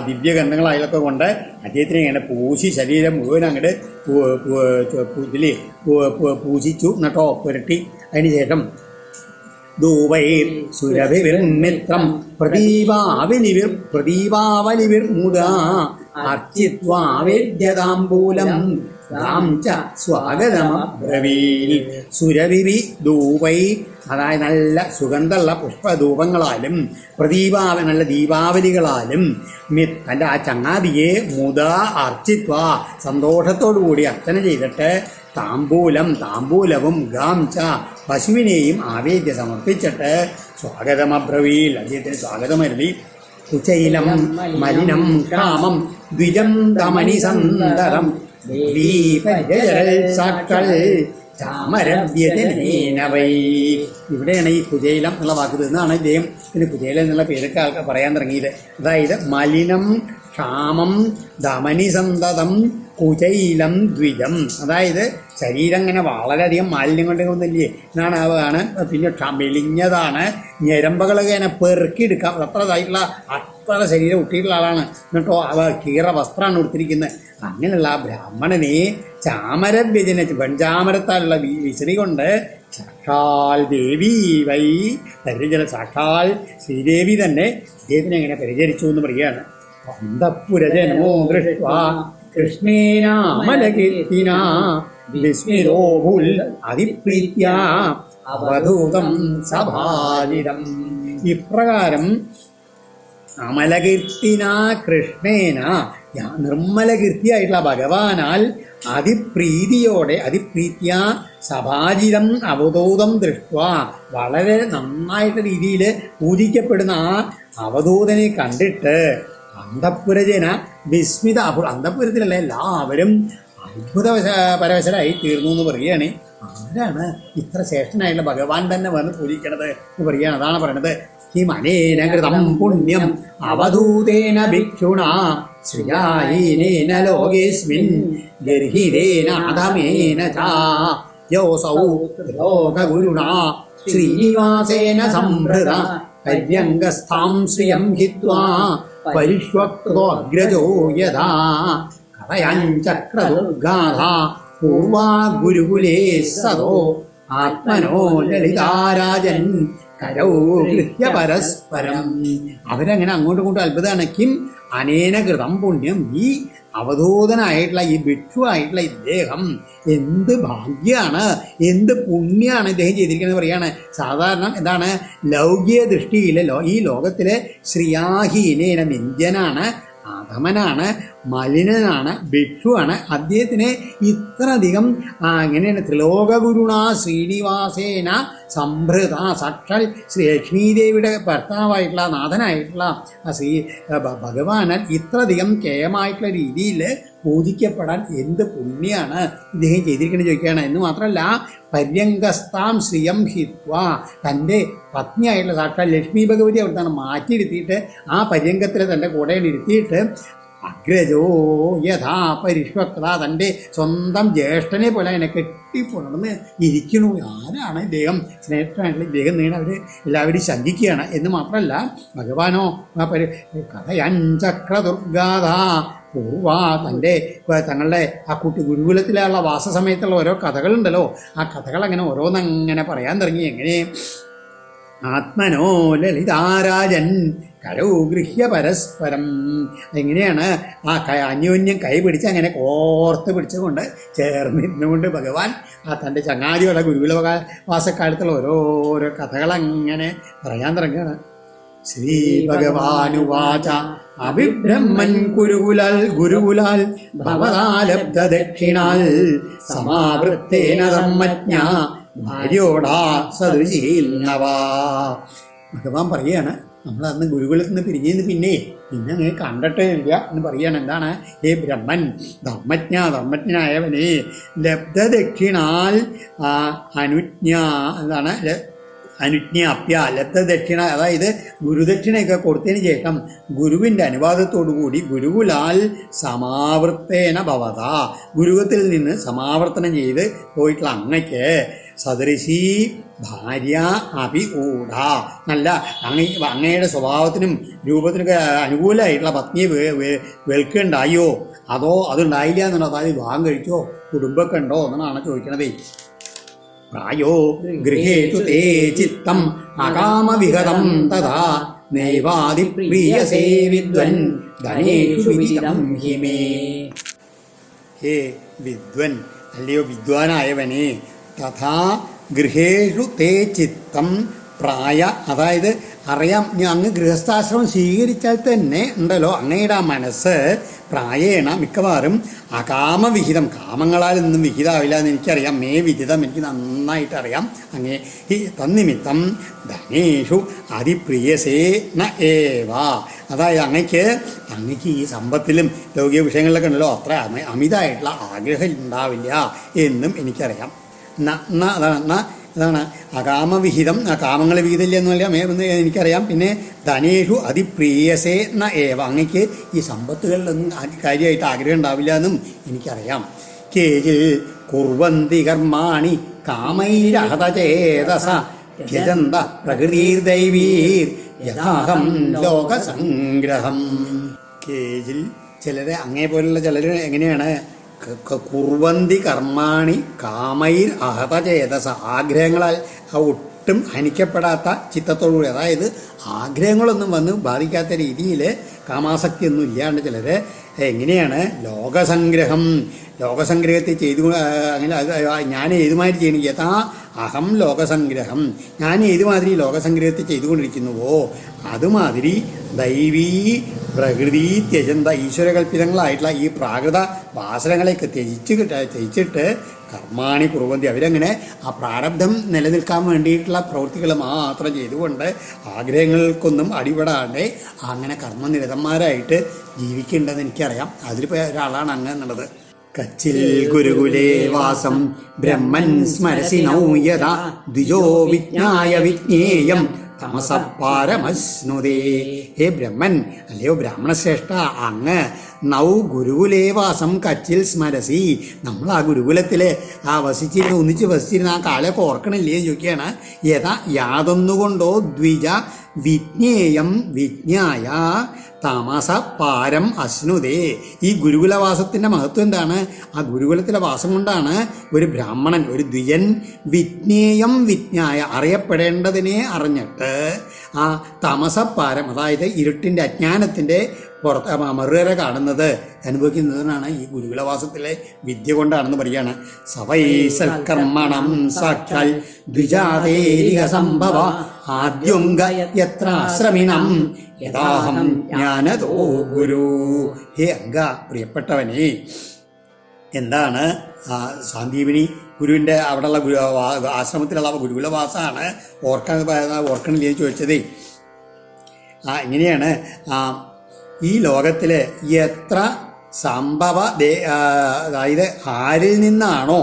ദിവ്യഗന്ധങ്ങളായാലൊക്കെ കൊണ്ട് അദ്ദേഹത്തിനെ ഇങ്ങനെ പൂശി ശരീരം മുഴുവൻ അങ്ങോട്ട് പൂശിച്ചു എന്നിട്ടോ പുരട്ടി. അതിനുശേഷം ധൂവൈർ സുരഭിർമിത്രം പ്രദീപാവലിവിർമുദാ അർച്ചിത്വാവേദ്യതാംബൂലം സ്വാഗതമബ്രവീൽ. സുരവിരി ധൂപൈ, അതായത് നല്ല സുഗന്ധമുള്ള പുഷ്പധൂപങ്ങളാലും നല്ല ദീപാവലികളാലും തൻ്റെ ആ ചങ്ങാതിയെ മുതാ അർച്ചിത്വ, സന്തോഷത്തോടു കൂടി അർച്ചന ചെയ്തിട്ട് താമ്പൂലവും ഗാംച, പശുവിനെയും ആവേദ്യ സമർപ്പിച്ചിട്ട് സ്വാഗതമബ്രവീൽ, അദ്ദേഹത്തിന് സ്വാഗതമരുളി. കുചൈലം മലിനം കാമം ദ്വിജം ദമനിസന്തരം ഇവിടെയാണ് ഈ കുചൈലം എന്നുള്ള വാക്ക് നിന്നാണ് ഇദ്ദേഹം കുചൈലം എന്നുള്ള പേരൊക്കെ ആൾക്കാർ പറയാൻ തുടങ്ങിയത്. അതായത് മലിനം ക്ഷാമം ധമനി സന്തതം കുചൈലം ദ്വിജം. അതായത് ശരീരം ഇങ്ങനെ വളരെയധികം മാലിന്യം കൊണ്ടൊന്നുമില്ലേ എന്നാണ് ആണ്. പിന്നെ മെലിഞ്ഞതാണ്, ഞരമ്പകളൊക്കെ ഇങ്ങനെ പെറുക്കിയെടുക്കാം അത്ര ഇതായിട്ടുള്ള അത്ര ശരീരം ഒട്ടിയിട്ടുള്ള ആളാണ്. എന്നിട്ടോ അവ കീറ വസ്ത്രമാണ് കൊടുത്തിരിക്കുന്നത്. അങ്ങനെയുള്ള ആ ബ്രാഹ്മണനെ ചാമര വ്യജന വെഞ്ചാമരത്താലുള്ള വിശറി കൊണ്ട് സാക്ഷാൽ ദേവി വൈ പരിചര സാക്ഷാൽ ശ്രീദേവി തന്നെ അദ്ദേഹത്തിനെ എങ്ങനെ പരിചരിച്ചു എന്ന് പറയുകയാണ്. അന്തഃപുരജനോ ദൃഷ്ട്വാ കൃഷ്ണേനാമലകീർത്തിന വിസ്മിതോഭുൽ അതിപ്രീത്യാ അവധൂതം സഭാജിതം. ഇപ്രകാരം അമലകീർത്തിന കൃഷ്ണേന നിർമ്മലകീർത്തിയായിട്ടുള്ള ഭഗവാനാൽ അതിപ്രീതിയോടെ അതിപ്രീത്യ സഭാജിതം അവധൂതം ദൃഷ്ട വളരെ നന്നായിട്ട് രീതിയിൽ പൂജിക്കപ്പെടുന്ന ആ അവധൂതനെ കണ്ടിട്ട് അന്തഃപുരജന വിസ്മിത. അപ്പോൾ അന്തഃപുരത്തിലുള്ള എല്ലാവരും അത്ഭുത പരവശരായി തീർന്നു എന്ന് പറയുകയാണ്. ആരാണ് ഇത്ര ശ്രേഷ്ഠനായിട്ടുള്ള ഭഗവാൻ തന്നെ വന്ന് പൂജിക്കണത് എന്ന് പറയുകയാണ്. അതാണ് പറയണത്. കിമനേന കൃതം പുണ്യം അവധൂതേന ഭിക്ഷുണ ശ്രിയാഹീനേന ലോകേസ്മിൻ ഗർഹിതേന അധമേന ച യോസൗ ലോകഗുരുണ ശ്രീനിവാസേന സംഭൃത പര്യംഗസ്ഥാം ശ്രിയം ഹിത്വാ പരിഷ്വക്തോഗ്രജോ യഥാ കഥയഞ്ചക്രദുർഗാധ പൂർവാ ഗുരുകുലേ സദോ ആത്മനോ ലളിതാരാജൻ കരൗ ഗൃഹ്യ പരസ്പരം. അവരങ്ങനെ അങ്ങോട്ടും ഇങ്ങോട്ടും അത്ഭുതമാണ്. കിം അനേന കൃതം പുണ്യം. ഈ അവധൂതനായിട്ടുള്ള ഈ ഭിക്ഷുവായിട്ടുള്ള ഇദ്ദേഹം എന്ത് ഭാഗ്യമാണ്, എന്ത് പുണ്യമാണ് ഇദ്ദേഹം ചെയ്തിരിക്കുന്നത് പറയാണ്. സാധാരണ എന്താണ് ലൗകിക ദൃഷ്ടിയിൽ ഈ ലോകത്തിലെ ശ്രിയാഹീനേന നിന്ദ്യനാണ്, അധമനാണ്, മലിനനാണ്, ഭിക്ഷുവാണ്. അദ്ദേഹത്തിന് ഇത്രയധികം എങ്ങനെയാണ് ത്രിലോകഗുരുണ ശ്രീനിവാസേന സംഭൃത സാക്ഷാൽ ശ്രീ ലക്ഷ്മീദേവിയുടെ ഭർത്താവായിട്ടുള്ള നാഥനായിട്ടുള്ള ശ്രീ ഭഗവാനാൽ ഇത്രയധികം കേയമായിട്ടുള്ള രീതിയിൽ പൂജിക്കപ്പെടാൻ എന്ത് പുണ്യാണ് ഇദ്ദേഹം ചെയ്തിരിക്കുന്നത് ചോദിക്കുകയാണ്. എന്ന് മാത്രമല്ല പര്യങ്കസ്ഥാം ശ്രിയം ഹിത്വ തൻ്റെ പത്നിയായിട്ടുള്ള സാക്ഷാൽ ലക്ഷ്മി ഭഗവതി അവിടുത്താണ് മാറ്റിയിരുത്തിയിട്ട് ആ പര്യങ്കത്തിൽ തൻ്റെ കൂടെ ഇരുത്തിയിട്ട് അഗ്രജോ യഥാ പരിഷ്വക്ത തൻ്റെ സ്വന്തം ജ്യേഷ്ഠനെ പോലെ അതിനെ കെട്ടിപ്പുണർന്ന് ഇരിക്കണു. ആരാണ് ഇദ്ദേഹം ശ്രേഷ്ഠനായിട്ടുള്ള ഇദ്ദേഹം അവർ എല്ലാവരും ശങ്കിക്കുകയാണ്. എന്ന് മാത്രമല്ല ഭഗവാനോ കഥയഞ്ചക്രദുർഗാധ പൂർവ തങ്ങളുടെ ആ കുട്ടി ഗുരുകുലത്തിലുള്ള വാസസമയത്തുള്ള ഓരോ കഥകളുണ്ടല്ലോ, ആ കഥകൾ അങ്ങനെ ഓരോന്നങ്ങനെ പറയാൻ തുടങ്ങി. എങ്ങനെ ആത്മനോ ലളിതാരാജൻ കരൗ ഗൃഹ്യ പരസ്പരം. എങ്ങനെയാണ് ആ അന്യോന്യം കൈ പിടിച്ച് അങ്ങനെ കോർത്ത് പിടിച്ചുകൊണ്ട് ചേർന്നിരുന്നുകൊണ്ട് ഭഗവാൻ ആ തൻ്റെ ചങ്ങാതിയുള്ള ഗുരുകുല വാസക്കാലത്തുള്ള ഓരോരോ കഥകളങ്ങനെ പറയാൻ തുടങ്ങുകയാണ്. ശ്രീ ഭഗവാനുവാച അഭിബ്രഹ്മൻ ഗുരുകുലാൽ ഭവതാലബ്ധ ദക്ഷിണാൽ സമാവൃത്തേന ധർമ്മജ്ഞ ഭാര്യോടാ സദൃശീൽനവാ. ഭഗവാൻ പറയുകയാണ്, നമ്മൾ അന്ന് ഗുരുകുലത്തിൽ നിന്ന് പിരിഞ്ഞെന്ന് പിന്നെ അങ്ങനെ കണ്ടിട്ടേ ഇല്ല എന്ന് പറയുകയാണ്. എന്താണ് ഹേ ബ്രഹ്മൻ ധർമ്മജ്ഞനായവനെ ലബ്ധ ദക്ഷിണാൽ അനുജ്ഞ എന്താണ് അനുജ്ഞാപ്യ ലബ്ധ ദക്ഷിണ അതായത് ഗുരുദക്ഷിണയൊക്കെ കൊടുത്തതിന് ശേഷം ഗുരുവിൻ്റെ അനുവാദത്തോടുകൂടി ഗുരുകുലാൽ സമാവൃത്തേന ഭവത ഗുരുകുലത്തിൽ നിന്ന് സമാവർത്തനം ചെയ്ത് പോയിട്ടുള്ള അങ്ങയ്ക്ക് സദൃശി ഭാര്യ അഭിഊഢ നല്ല അങ്ങയുടെ സ്വഭാവത്തിനും രൂപത്തിനൊക്കെ അനുകൂലമായിട്ടുള്ള പത്നിയെ വെൽക്കുണ്ടായോ അതോ അതുണ്ടായില്ല എന്നുണ്ടോ, അതായത് വിവാഹം കഴിച്ചോ കുടുംബമൊക്കെ ഉണ്ടോ എന്നാണ് ചോദിക്കണതേ. പ്രായോ ഗൃഹേഷു തേ ചിത്തം അകാമവിഹതം തഥാ നൈവാദിപ്രിയസേ വിദ്വൻ ധനേഷു വിദിതം ഹിമേ. ഹേ വിദ്വൻ അല്ലയോ വിദ്വാനായവനെ തഥാ ഗൃഹേഷു തേ ചിത്തം പ്രായ അതായത് അറിയാം അങ്ങ് ഗൃഹസ്ഥാശ്രമം സ്വീകരിച്ചാൽ തന്നെ ഉണ്ടല്ലോ അങ്ങയുടെ ആ മനസ്സ് പ്രായേണ മിക്കവാറും അകാമവിഹിതം കാമങ്ങളാൽ ഒന്നും വിഹിതമാവില്ല എന്ന് എനിക്കറിയാം. മേ വിഹിതം എനിക്ക് നന്നായിട്ട് അറിയാം. അങ്ങേ ഈ തന്നിമിത്തം ധനേഷു അതിപ്രിയസേ ന ഏവ അതായത് അങ്ങയ്ക്ക് ഈ സമ്പത്തിലും ലൗകിക വിഷയങ്ങളിലൊക്കെ ഉണ്ടല്ലോ അത്ര അമിതമായിട്ടുള്ള ആഗ്രഹം ഉണ്ടാവില്ല എന്നും എനിക്കറിയാം. അതാണ് അതാണ് അകാമവിഹിതം. കാമങ്ങൾ വിഹിതമില്ല എന്നല്ല എനിക്കറിയാം. പിന്നെ ധനേഷു അതിപ്രിയസേ ന ഏവ, അങ്ങക്ക് ഈ സമ്പത്തുകളിലൊന്നും കാര്യമായിട്ട് ആഗ്രഹം ഉണ്ടാവില്ല എന്നും എനിക്കറിയാം. കേജിൽ കുർവന്തി കർമാണി കാമൈരഹതചേതസ യജന്ത പ്രകൃതിർദൈവീർ യഥാഹം ലോകസംഗ്രഹം. കേജിൽ ചിലരെ അങ്ങേപോലുള്ള ചിലർ എങ്ങനെയാണ് കുർവന്തി കർമാണി കാമൈർ അഹതചേതസ, ആഗ്രഹങ്ങളാൽ ഒട്ടും ഹനിക്കപ്പെടാത്ത ചിത്തത്തോടുകൂടി, അതായത് ആഗ്രഹങ്ങളൊന്നും വന്ന് ബാധിക്കാത്ത രീതിയിൽ കാമാസക്തിയൊന്നും ഇല്ലാണ്ട് ചിലർ എങ്ങനെയാണ് ലോകസംഗ്രഹം, ലോകസംഗ്രഹത്തെ ചെയ്തു അങ്ങനെ ഞാൻ ഏതുമാതിരി ചെയ്യണം, യഥാ അഹം ലോകസംഗ്രഹം, ഞാൻ ഏതുമാതിരി ലോകസംഗ്രഹത്തെ ചെയ്തുകൊണ്ടിരിക്കുന്നുവോ അതുമാതിരി ദൈവീ പ്രകൃതി ത്യജന്ത, ഈശ്വരകൽപ്പിതങ്ങളായിട്ടുള്ള ഈ പ്രാകൃത വാസനകളെയൊക്കെ ത്യജിച്ചിട്ട് കർമാണി കുറുവന്തി, അവരങ്ങനെ ആ പ്രാരബ്ധം നിലനിൽക്കാൻ വേണ്ടിയിട്ടുള്ള പ്രവൃത്തികൾ മാത്രം ചെയ്തുകൊണ്ട് ആഗ്രഹങ്ങൾക്കൊന്നും അടിപെടാണ്ട് അങ്ങനെ കർമ്മനിരതന്മാരായിട്ട് ജീവിക്കേണ്ടതെന്ന് എനിക്കറിയാം. അതിലിപ്പോൾ ഒരാളാണ് അങ്ങ് എന്നുള്ളത്. കച്ചിൽ ഗുരുകുലേ വാസം ബ്രഹ്മൻ സ്മരസി നൗ യഥാ ദ്വിജോ വിജ്ഞായ വിജ്ഞേയം തമസപാരമശ്നുതേ. ഹേ ബ്രഹ്മൻ, അല്ലയോ ബ്രാഹ്മണശ്രേഷ്ഠ, അങ്ങ് നൗ ഗുരുകുലേ വാസം കച്ചിൽ സ്മരസി, നമ്മൾ ആ ഗുരുകുലത്തിൽ ഒന്നിച്ച് വസിച്ചിരുന്ന ആ കാലമൊക്കെ ഓർക്കണില്ലേ എന്ന് ചോദിക്കുകയാണ്. യഥാ യാതൊന്നുകൊണ്ടോ ദ്വിജ വിജ്ഞേയം വിജ്ഞായ തമസ പാരം അശ്നുതേ. ഈ ഗുരുകുലവാസത്തിൻ്റെ മഹത്വം എന്താണ്? ആ ഗുരുകുലത്തിലെ വാസം കൊണ്ടാണ് ഒരു ബ്രാഹ്മണൻ, ഒരു ദ്വിജൻ വിജ്ഞേയം വിജ്ഞായ, അറിയപ്പെടേണ്ടതിനെ അറിഞ്ഞിട്ട് ആ തമസപ്പാരം, അതായത് ഇരുട്ടിൻ്റെ അജ്ഞാനത്തിൻ്റെ പുറത്ത് മറുകര കാണുന്നത് അനുഭവിക്കുന്നതിനാണ് ഈ ഗുരുകുലവാസത്തിലെ വിദ്യ കൊണ്ടാണെന്ന് പറയുകയാണ്. സവൈ സൽക്കർമ്മണം സാക്ഷാൽ ദ്വിജാതേരിക സംഭവ ആദ്യംഗ യത്രാശ്രമിണം യഥാഹം ജ്ഞാനതോ ഗുരു. ഹേ അംഗ, പ്രിയപ്പെട്ടവനെ, എന്താണ് സാന്ദീപിനി ഗുരുവിൻ്റെ അവിടെയുള്ള ആശ്രമത്തിലുള്ള ഗുരുകുലവാസമാണ് ഓർക്കണില്ലേ ചോദിച്ചതേ. ഇങ്ങനെയാണ് ഈ ലോകത്തിൽ എത്ര സംഭവ അതായത് ആരിൽ നിന്നാണോ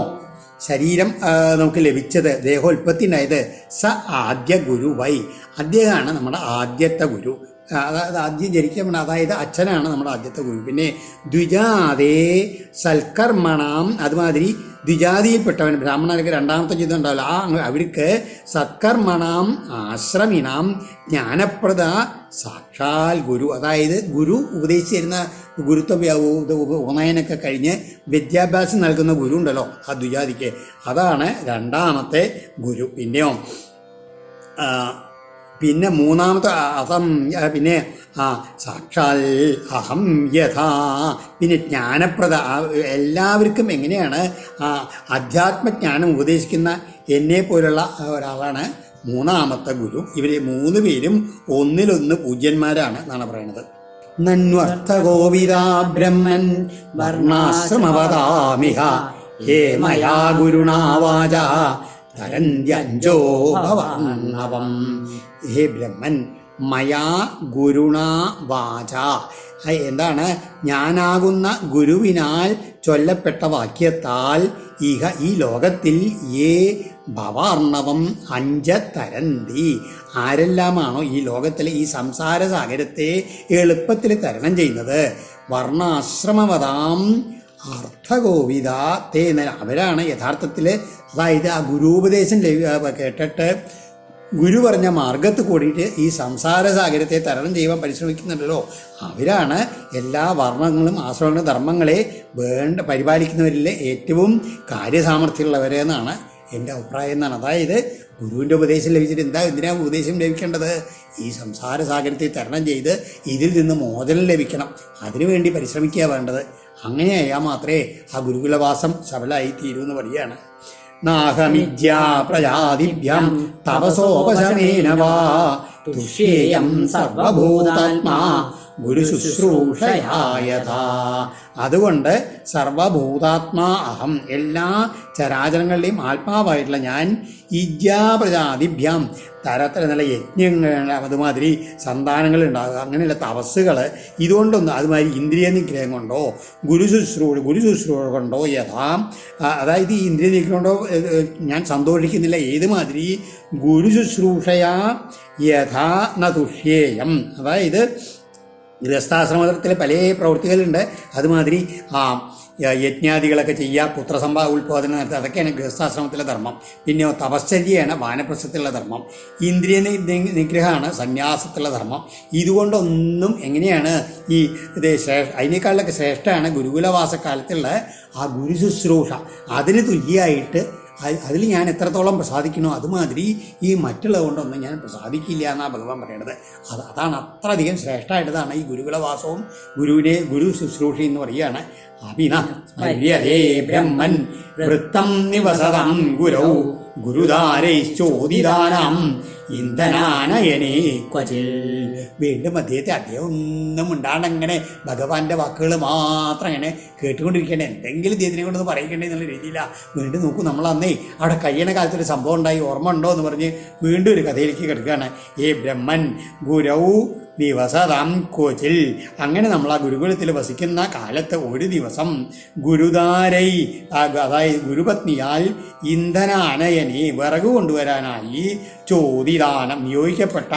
ശരീരം നമുക്ക് ലഭിച്ചത്, ദേഹോൽപ്പത്തി ഉണ്ടായത്, സ ആദ്യ ഗുരു വൈ, അദ്ദേഹമാണ് നമ്മുടെ ആദ്യത്തെ ഗുരു. അതായത് ആദ്യം ജനിക്കാൻ, അതായത് അച്ഛനാണ് നമ്മുടെ ആദ്യത്തെ ഗുരു. പിന്നെ ദ്വിജാതേ സൽക്കർമ്മണം, അതുമാതിരി ദ്വിജാതിയിൽപ്പെട്ടവൻ, ബ്രാഹ്മണർക്ക് രണ്ടാമത്തെ ജീവിതം ഉണ്ടാവില്ല, അവർക്ക് സത്കർമ്മണം ആശ്രമിനാം ജ്ഞാനപ്രദ സാക്ഷാൽ ഗുരു, അതായത് ഗുരു ഉപദേശിച്ചു തരുന്ന ഗുരുത്വ ഉപനയനൊക്കെ കഴിഞ്ഞ് വിദ്യാഭ്യാസം നൽകുന്ന ഗുരു ഉണ്ടല്ലോ ആ ദ്വിജാതിക്ക്, അതാണ് രണ്ടാമത്തെ ഗുരു. പിന്നെ മൂന്നാമത്തെ പിന്നെ സാക്ഷാൽ അഹം യഥാ, പിന്നെ ജ്ഞാനപ്രദ, എല്ലാവർക്കും എങ്ങനെയാണ് അധ്യാത്മജ്ഞാനം ഉപദേശിക്കുന്ന എന്നെ പോലുള്ള ഒരാളാണ് മൂന്നാമത്തെ ഗുരു. ഇവർ മൂന്ന് പേരും ഒന്നിലൊന്ന് പൂജ്യന്മാരാണ് എന്നാണ് പറയുന്നത്. നന്വർത്ഥഗോവിദാ ബ്രഹ്മൻ വർണ്ണാശ്രമവദാമിഹ ഹേ മയാ ഗുരുണാ വാച തരന്ത്യഞ്ജോ ഭവർണവം. ഹേ ബ്രഹ്മൻ, മയാ ഗുരുണാ വാച, എന്താണ്? ഞാനാകുന്ന ഗുരുവിനാൽ ചൊല്ലപ്പെട്ട വാക്യത്താൽ ഈ ലോകത്തിൽ ഭവാർണവം അഞ്ചതരന്തി, ആരെല്ലാമാണോ ഈ ലോകത്തിലെ ഈ സംസാര സാഗരത്തെ എളുപ്പത്തിൽ തരണം ചെയ്യുന്നത്, വർണ്ണാശ്രമവതാം അർത്ഥഗോവിത തേ, അവരാണ് യഥാർത്ഥത്തിൽ, അതായത് ആ ഗുരുപദേശം കേട്ടിട്ട് ഗുരു പറഞ്ഞ മാർഗത്ത് കൂടിയിട്ട് ഈ സംസാര സാഗരത്തെ തരണം ചെയ്യാൻ പരിശ്രമിക്കുന്നുണ്ടല്ലോ, അവരാണ് എല്ലാ വർണ്ണങ്ങളും ആശ്രമങ്ങളും ധർമ്മങ്ങളെ പരിപാലിക്കുന്നവരിലെ ഏറ്റവും കാര്യസാമർഥ്യമുള്ളവരെന്നാണ് എൻ്റെ അഭിപ്രായം എന്നാണ്. അതായത് ഗുരുവിൻ്റെ ഉപദേശം ലഭിച്ചിട്ട് എന്തിനാണ് ഉപദേശം ലഭിക്കേണ്ടത്? ഈ സംസാര സാഗരത്തെ തരണം ചെയ്ത് ഇതിൽ നിന്ന് മോചനം ലഭിക്കണം, അതിനുവേണ്ടി പരിശ്രമിക്കുക വേണ്ടത്. അങ്ങനെയായാൽ മാത്രമേ ആ ഗുരുകുലവാസം സഫലമായി തീരുമെന്ന് പറയുകയാണ്. നാഹമിജ്യാ പ്രജാതിഭ്യം തപസോപശമേന വാ തുഷ്യേയം സർവഭൂതാത്മാ ഗുരു ശുശ്രൂഷയായഥാ. അതുകൊണ്ട് സർവഭൂതാത്മാ അഹം, എല്ലാ ചരാചരങ്ങളുടെയും ആത്മാവായിട്ടുള്ള ഞാൻ ഇജ്യാപ്രജാതിഭ്യാം തരത്തിൽ നല്ല യജ്ഞങ്ങൾ, അതുമാതിരി സന്താനങ്ങളുണ്ടാകുക, അങ്ങനെയുള്ള തപസ്സുകൾ ഇതുകൊണ്ടൊന്നും, അതുമാതിരി ഇന്ദ്രിയ നിഗ്രഹം കൊണ്ടോ ഗുരു ശുശ്രൂഷ കൊണ്ടോ യഥാ, അതായത് ഈ ഇന്ദ്രിയ നിഗ്രഹം കൊണ്ടോ ഞാൻ സന്തോഷിക്കുന്നില്ല. ഏതുമാതിരി ഗുരു ശുശ്രൂഷയാ യഥാ ന തുഷ്യേയം, അതായത് ഗൃഹസ്ഥാശ്രമത്തിൽ പല പ്രവൃത്തികളുണ്ട്. അതുമാതിരി യജ്ഞാദികളൊക്കെ ചെയ്യുക, ഉത്പാദനം നടത്തുക, അതൊക്കെയാണ് ഗൃഹസ്ഥാശ്രമത്തിലെ ധർമ്മം. പിന്നെ തപശ്ചര്യയാണ് വാനപ്രസ്ഥത്തിലുള്ള ധർമ്മം. ഇന്ദ്രിയ നിഗ്രഹമാണ് സന്യാസത്തിലുള്ള ധർമ്മം. ഇതുകൊണ്ടൊന്നും എങ്ങനെയാണ് ഈ അതിനേക്കാളിലൊക്കെ ശ്രേഷ്ഠമാണ് ഗുരുകുലവാസക്കാലത്തുള്ള ആ ഗുരു ശുശ്രൂഷ. അതിന് തുല്യമായിട്ട് അതിൽ ഞാൻ എത്രത്തോളം പ്രസാദിക്കണോ അതുമാതിരി ഈ മറ്റുള്ളത് കൊണ്ടൊന്നും ഞാൻ പ്രസാദിക്കില്ല എന്നാണ് ഭഗവാൻ പറയണത്. അതാണ് അത്രയധികം ശ്രേഷ്ഠമായിട്ടതാണ് ഈ ഗുരുകുലവാസവും ഗുരു ശുശ്രൂഷ എന്ന് പറയുകയാണ്. ബ്രഹ്മൻ വൃത്തം നിവസതം ഗുരൗ ഗുരുദാരൈശ്ചോദിതാനാം ഇന്ധനാനയനേ ക്വചിൽ. വീണ്ടും അദ്ദേഹം ഒന്നും ഉണ്ടാണ്ടങ്ങനെ ഭഗവാന്റെ വാക്കുകൾ മാത്രം അങ്ങനെ കേട്ടുകൊണ്ടിരിക്കേണ്ടത്, എന്തെങ്കിലും ഇദ്ദേഹത്തിനെ കൊണ്ടൊന്ന് പറയിക്കേണ്ടത് എന്നുള്ള രീതിയിലാണ്. വീണ്ടും നോക്കൂ, നമ്മൾ അന്നേ അവിടെ കഴിയണ കാലത്തൊരു സംഭവം ഉണ്ടായി, ഓർമ്മ ഉണ്ടോ എന്ന് പറഞ്ഞ് വീണ്ടും ഒരു കഥയിലേക്ക് കിടക്കുകയാണ്. ബ്രഹ്മൻ ഗുരൗ ദിവസതാം കോച്ചിൽ. അങ്ങനെ നമ്മൾ ആ ഗുരുകുലത്തിൽ വസിക്കുന്ന കാലത്ത് ഒരു ദിവസം ഗുരുദാരൈ, അതായത് ഗുരുപത്നിയാൽ ഇന്ധനാനയനെ വിറക് കൊണ്ടുവരാനായി ചോദിദാനം നിയോഗിക്കപ്പെട്ട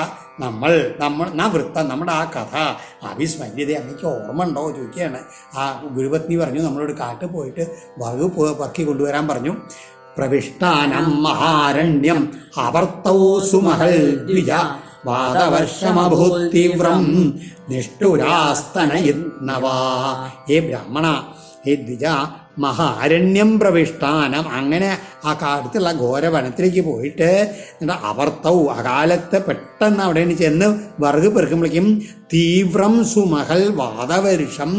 വൃത്തം, നമ്മുടെ ആ കഥ അവിസ്മര്യത അന്നേക്ക് ഓർമ്മ ഉണ്ടോ ചോദിക്കുകയാണ്. ആ ഗുരുപത്നി പറഞ്ഞു നമ്മളോട് കാട്ടിൽ പോയിട്ട് വിറക് പറക്കി കൊണ്ടുവരാൻ പറഞ്ഞു. പ്രവിഷ്ടാനം മഹാരണ്യം അവർത്തൗ സുമഹൽ ദ്വിജ വാദവർഷമഭൂതീവ്രം നിഷ്ഠുരാസ്തനയിത്നവാ. ബ്രാഹ്മണ, ദ്വിജ, മഹാരണ്യം പ്രവിഷ്ടാനം, അങ്ങനെ ആ കാലത്തുള്ള ഘോരവനത്തിലേക്ക് പോയിട്ട് അവർത്തവും അകാലത്ത് പെട്ടെന്ന് അവിടെ ചെന്ന് വിറക് പെറുക്കുമ്പോഴേക്കും തീവ്രം സുമഹൽ വാദവർഷം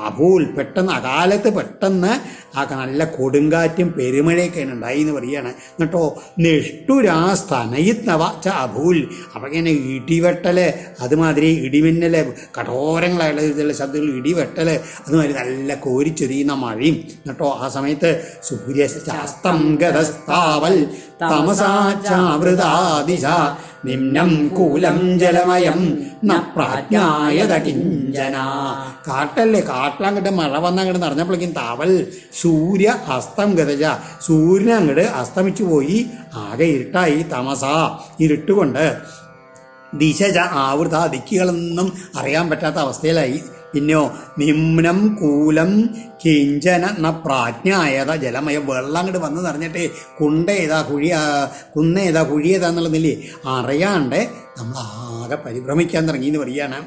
അഭൂൽ, പെട്ടെന്ന് അകാലത്ത് പെട്ടെന്ന് ആ നല്ല കൊടുങ്കാറ്റും പെരുമഴയൊക്കെ ഉണ്ടായി എന്ന് പറയുകയാണ്. എന്നിട്ടോ നിഷ്ഠുരാസ്തനയിത്നവ ച അഭൂൽ, അപ്പം ഇങ്ങനെ ഇടിവെട്ടല്, അതുമാതിരി ഇടിമിന്നല്, കഠോരങ്ങളായുള്ള ശബ്ദങ്ങൾ, ഇടിവെട്ടല്, അതുമാതിരി നല്ല കോരിച്ചൊരിയുന്ന മഴയും. എന്നിട്ടോ ആ സമയത്ത് സൂര്യശാസ്ത്രം ഗതസ്താവൽ തമസാചാവൃതാദിശ നിമ്നം കൂലം ജലമയം ന പ്രാജ്ഞായത കിഞ്ചന. കാട്ടല്ലേ, കാട്ടിലങ്ങോട്ട് മഴ വന്നങ്ങോട്ട് നിറഞ്ഞപ്പോഴേക്കും താവൽ സൂര്യ അസ്തം ഗതജ, സൂര്യൻ അങ്ങോട്ട് അസ്തമിച്ചു പോയി, ആകെ ഇരുട്ടായി. തമസ, ഇരുട്ടുകൊണ്ട്, ദിശജ ആവൃത, ദിക്കുകളൊന്നും അറിയാൻ പറ്റാത്ത അവസ്ഥയിലായി. പിന്നെയോ നിമ്നം കൂലം കിഞ്ചന ന പ്രാജ്ഞായത ജലമയ, വെള്ളം അങ്ങോട്ട് വന്ന് നിറഞ്ഞിട്ട് കുന്നേതാ കുഴിയേതാന്നുള്ളതില്ലേ അറിയാണ്ട് നമ്മൾ ആകെ പരിഭ്രമിക്കാൻ തുടങ്ങി എന്ന് പറയാണ്.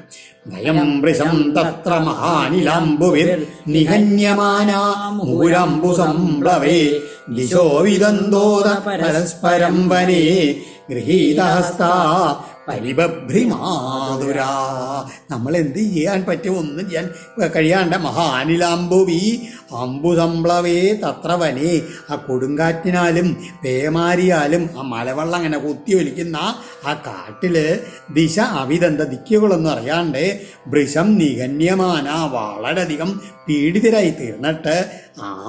ഭയം വൃശം തത്ര മഹാനിലാംബുവിർ നിഹന്യമാനാ മൂലംബു സംപ്ലവേ ദിശോ വിദന്തോദ പരസ്പരം വനേ ഗൃഹീതഹസ്താ പരിഭ്രിമാതുരാ. നമ്മൾ എന്ത് ചെയ്യാൻ പറ്റും? ഒന്നും ചെയ്യാൻ കഴിയാണ്ട് മഹാനിലാംബുവി അമ്പുസംപ്ലവേ തത്ര വനേ, ആ കൊടുങ്കാറ്റിനാലും പേമാരിയാലും ആ മലവെള്ളം അങ്ങനെ കുത്തി ഒലിക്കുന്ന ആ കാട്ടില് ദിശ അവിദന്ത, ദിക്കുകളൊന്നും അറിയാണ്ട് വൃശം നിഗന്യമാന, വളരെയധികം പീഡിതരായി തീർന്നിട്ട്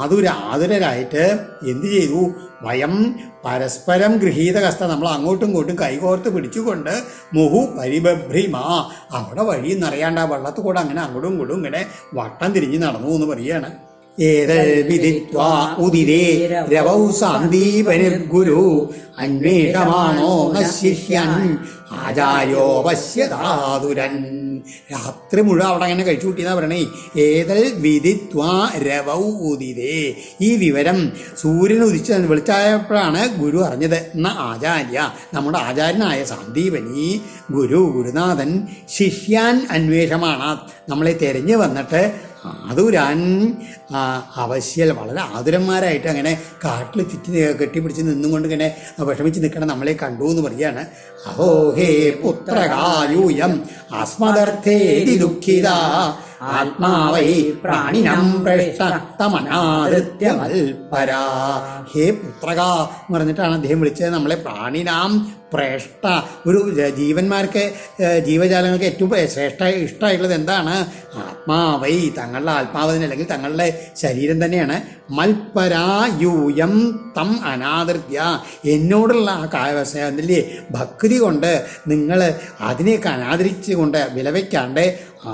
ആതുരായിട്ട് എന്തു ചെയ്തു? വയം പരസ്പരം ഗൃഹീതഹസ്ത, നമ്മൾ അങ്ങോട്ടും ഇങ്ങോട്ടും കൈകോർത്ത് പിടിച്ചുകൊണ്ട് മുഹു പരിഭ്രിമ, അവിടെ വഴിയെന്നറിയാണ്ട് ആ വെള്ളത്തിൽ കൂടെ അങ്ങനെ അങ്ങോട്ടും ഇങ്ങോട്ടും ഇങ്ങനെ വട്ടം തിരിഞ്ഞ് നടന്നു എന്ന് പറയുകയാണ്. ഏതൽ വിദിത്വാ ഉദിരേ രവൗ സാന്ദീപനിർഗുരു അന്വേഷമാണോ നശിഷ്യൻ ആചാര്യോ പശ്യതാതുരൻ. രാത്രി മുഴുവൻ അവിടെ അങ്ങനെ കഴിച്ചു കൂട്ടിയെന്നാ പറയണേ. ഏതൽ വിദിത്വാ രവൗ ഉദിരേ, ഈ വിവരം സൂര്യൻ വിളിച്ചായപ്പോഴാണ് ഗുരു അറിഞ്ഞത്. എന്ന ആചാര്യ, നമ്മുടെ ആചാര്യനായ സാന്ദീപനി ഗുരുനാഥൻ ശിഷ്യാൻ അന്വേഷമാണ്, നമ്മളെ തിരഞ്ഞു വന്നിട്ട് ആതുരാൻ അവശ്യൽ, വളരെ ആതുരന്മാരായിട്ട് അങ്ങനെ കാട്ടിൽ കെട്ടിപ്പിടിച്ച് നിന്നും കൊണ്ട് ഇങ്ങനെ വിഷമിച്ച് നിൽക്കണം നമ്മളെ കണ്ടു എന്ന് പറയുകയാണ്. അഹോ ഹേ പുത്രകായൂയം അസ്മദർത്ഥേതി ദുഃഖിത ആത്മാവൈ പ്രാണിനം പ്രേഷ്ടമനാദൃത്യ മൽപരാ. ഹേ പുത്രക എന്ന് പറഞ്ഞിട്ടാണ് അദ്ദേഹം വിളിച്ചത് നമ്മളെ. പ്രാണിനാം പ്രേഷ്ട, ഒരു ജീവന്മാർക്ക് ജീവജാലങ്ങൾക്ക് ഏറ്റവും ഇഷ്ടമായിട്ടുള്ളത് എന്താണ്? ആത്മാവൈ, തങ്ങളുടെ ആത്മാവിന് അല്ലെങ്കിൽ തങ്ങളുടെ ശരീരം തന്നെയാണ്. മൽപരായൂയം തം അനാദൃത്യ, എന്നോടുള്ള ആ കായവശല്ലേ ഭക്തി കൊണ്ട് നിങ്ങൾ അതിനെയൊക്കെ അനാദരിച്ചുകൊണ്ട് വിലവയ്ക്കാണ്ട്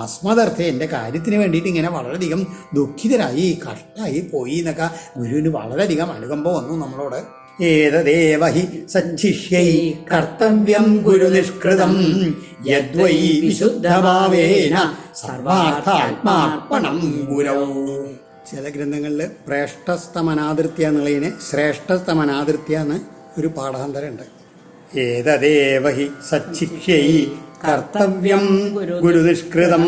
ആസ്മദർത്ഥ എൻ്റെ കാര്യത്തിന് വേണ്ടിയിട്ട് ഇങ്ങനെ വളരെയധികം ദുഃഖിതരായി കഷ്ടമായി പോയി എന്നൊക്കെ ഗുരുവിന് വളരെയധികം അനുകമ്പ വന്നു നമ്മളോട്. ഏതദേവ ഹി സച്ഛിഷ്യൈ കർത്തവ്യം ഗുരുനിഷ്കൃതം യദ്വൈ വിശുദ്ധഭാവേന സർവാർത്ഥാത്മാർപ്പണം ഗുരൗ. ചില ഗ്രന്ഥങ്ങളിൽ പ്രേഷ്ഠസ്തമനാദൃത്യ എന്നുള്ളതിന് ശ്രേഷ്ഠസ്തമനാദൃത്യ എന്ന് ഒരു പാഠാന്തരമുണ്ട്. ഏതദേവ ഹി സച്ഛിഷ്യൈ കർത്തവ്യം ഗുരുനിഷ്കൃതം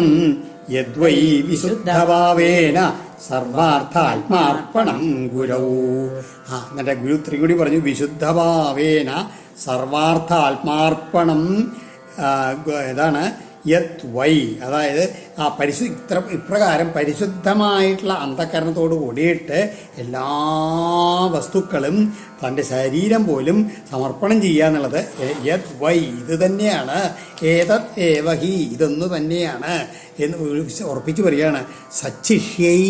യദ്വൈ വിശുദ്ധഭാവേന സർവാർത്ഥാത്മാർപ്പണം ഗുരൗ. എന്നിട്ട് ഗുരു കൂടി പറഞ്ഞു, വിശുദ്ധഭാവേന സർവാർത്ഥാത്മാർപ്പണം. ഏതാണ്? യത് വൈ, അതായത് ആ ഇപ്രകാരം പരിശുദ്ധമായിട്ടുള്ള അന്ധകരണത്തോട് കൂടിയിട്ട് എല്ലാ വസ്തുക്കളും തൻ്റെ ശരീരം പോലും സമർപ്പണം ചെയ്യുക എന്നുള്ളത് യത് വൈ, ഇത് തന്നെയാണ്. ഏതത് ഏവഹി, ഇതൊന്നു തന്നെയാണ് എന്ന് ഉറപ്പിച്ചു പറയുകയാണ്. സച്ഛിഷ്യൈ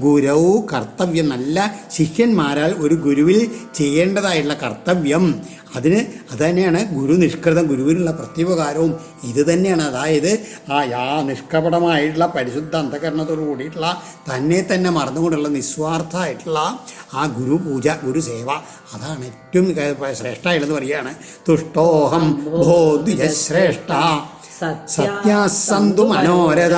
ഗുരൗ കർത്തവ്യം, നല്ല ശിഷ്യന്മാരാൽ ഒരു ഗുരുവിൽ ചെയ്യേണ്ടതായിട്ടുള്ള കർത്തവ്യം അത് തന്നെയാണ് ഗുരുനിഷ്കൃതം. ഗുരുവിനുള്ള പ്രത്യുപകാരവും ഇത് തന്നെയാണ്. അതായത് ആ നിഷ്കപടമായിട്ടുള്ള പരിശുദ്ധ അന്ധകരണത്തോട് കൂടിയിട്ടുള്ള തന്നെ തന്നെ മറന്നുകൊണ്ടുള്ള നിസ്വാർത്ഥമായിട്ടുള്ള ആ ഗുരുപൂജ, ഗുരുസേവ, അതാണ് ഏറ്റവും ശ്രേഷ്ഠമായിട്ടെന്ന് പറയുകയാണ്. തുഷ്ടോഹം ഭോദ്വിജശ്രേഷ്ഠ സത്യാസന്തു മനോരഥ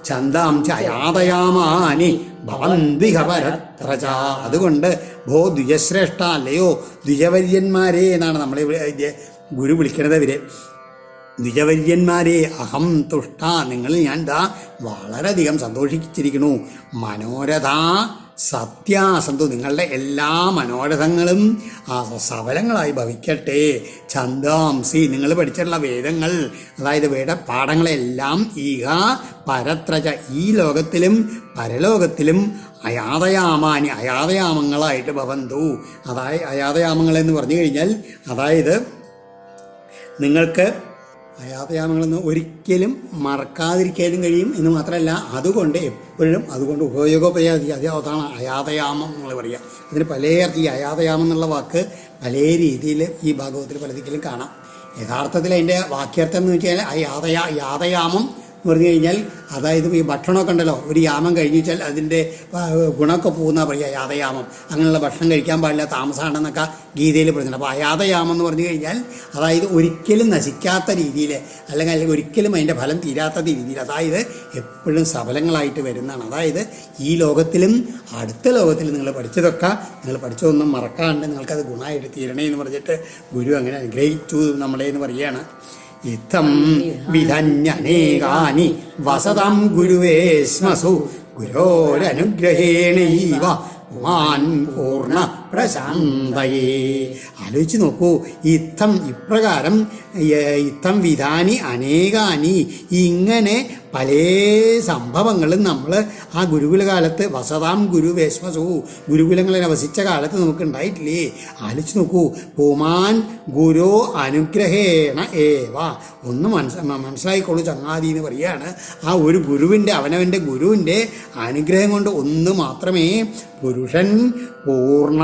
ചന്ദാം ചയാതയാമാനി ഭവന്തിഹപരത്രച. അതുകൊണ്ട് ഭോ ദ്വിജശ്രേഷ്ഠ, അല്ലയോ ദ്വിജവര്യന്മാരെ എന്നാണ് നമ്മളെ ഗുരു വിളിക്കുന്നത്. ഇവരെ ദ്വിജവര്യന്മാരെ, അഹം തുഷ്ട, നിങ്ങളിൽ ഞാൻ വളരെയധികം സന്തോഷിച്ചിരിക്കുന്നു. മനോരഥ സത്യാസന്തു, നിങ്ങളുടെ എല്ലാ മനോരഥങ്ങളും സഫലങ്ങളായി ഭവിക്കട്ടെ. ഛന്ദാംസി, നിങ്ങൾ പഠിച്ചിട്ടുള്ള വേദങ്ങൾ, അതായത് വേദപാഠങ്ങളെല്ലാം ഈഹ പരത്രച, ഈ ലോകത്തിലും പരലോകത്തിലും അയാതയാമാനി, അയാതയാമങ്ങളായിട്ട് ഭവന്തു. അതായത് അയാതയാമങ്ങളെന്ന് പറഞ്ഞു കഴിഞ്ഞാൽ, അതായത് നിങ്ങൾക്ക് അയാതയാമങ്ങളെന്ന് ഒരിക്കലും മറക്കാതിരിക്കാനും കഴിയും എന്ന് മാത്രമല്ല, അതുകൊണ്ട് എപ്പോഴും അതുകൊണ്ട് ഉപയോഗോപയോഗി, അതാണ് അയാതയാമം നമ്മൾ പറയുക. അതിന് പല അർത്ഥം, ഈ അയാതയാമം എന്നുള്ള വാക്ക് പല രീതിയിൽ ഈ ഭാഗവത്തിൽ പലതിക്കലും കാണാം. യഥാർത്ഥത്തിൽ അതിൻ്റെ വാക്യാർത്ഥം എന്ന് വെച്ചാൽ യാതയാമം എന്ന് പറഞ്ഞു കഴിഞ്ഞാൽ, അതായത് ഈ ഭക്ഷണമൊക്കെ ഉണ്ടല്ലോ, ഒരു യാമം കഴിഞ്ഞാൽ അതിൻ്റെ ഗുണമൊക്കെ പോകുന്ന പറയുക യാതയാമം. അങ്ങനെയുള്ള ഭക്ഷണം കഴിക്കാൻ പാടില്ല, താമസമാണെന്നൊക്കെ ഗീതയിൽ പറയുന്നുണ്ട്. അപ്പോൾ അയാതയാമം എന്ന് പറഞ്ഞു കഴിഞ്ഞാൽ, അതായത് ഒരിക്കലും നശിക്കാത്ത രീതിയിൽ, അല്ലെങ്കിൽ ഒരിക്കലും അതിൻ്റെ ഫലം തീരാത്ത രീതിയിൽ, അതായത് എപ്പോഴും സഫലങ്ങളായിട്ട് വരുന്നതാണ്. അതായത് ഈ ലോകത്തിലും അടുത്ത ലോകത്തിലും നിങ്ങൾ പഠിച്ചതൊന്നും മറക്കാണ്ട് നിങ്ങൾക്കത് ഗുണമായിട്ട് തീരണേ എന്ന് പറഞ്ഞിട്ട് ഗുരു അങ്ങനെ അനുഗ്രഹിച്ചു നമ്മളെ എന്ന് പറയുകയാണ്. ഇത്തം വിധന്യനേകാനി വസതം ഗുരുവേ സ്മസു ഗുരോരനുഗ്രഹേണൈവ മാൻ പൂർണ്ണ പ്രശാന്തയേ. ആലോചിച്ച് നോക്കൂ, ഇപ്രകാരം ഇത്തം വിധാനി അനേകാനി, ഇങ്ങനെ പല സംഭവങ്ങളും നമ്മൾ ആ ഗുരുകുല കാലത്ത് വസതാം ഗുരുവേശ്മസു, ഗുരുകുലങ്ങളിൽ വസിച്ച കാലത്ത് നമുക്ക് ഉണ്ടായിട്ടില്ലേ? ആലോചിച്ച് നോക്കൂ. പുമാൻ ഗുരോ അനുഗ്രഹേണ ഏവ, ഒന്ന് മനസ്സിലായിക്കോളൂ ചങ്ങാതി എന്ന് പറയുകയാണ്. ആ ഒരു ഗുരുവിൻ്റെ, അവനവൻ്റെ ഗുരുവിൻ്റെ അനുഗ്രഹം കൊണ്ട് ഒന്ന് മാത്രമേ പുരുഷൻ പൂർണ്ണ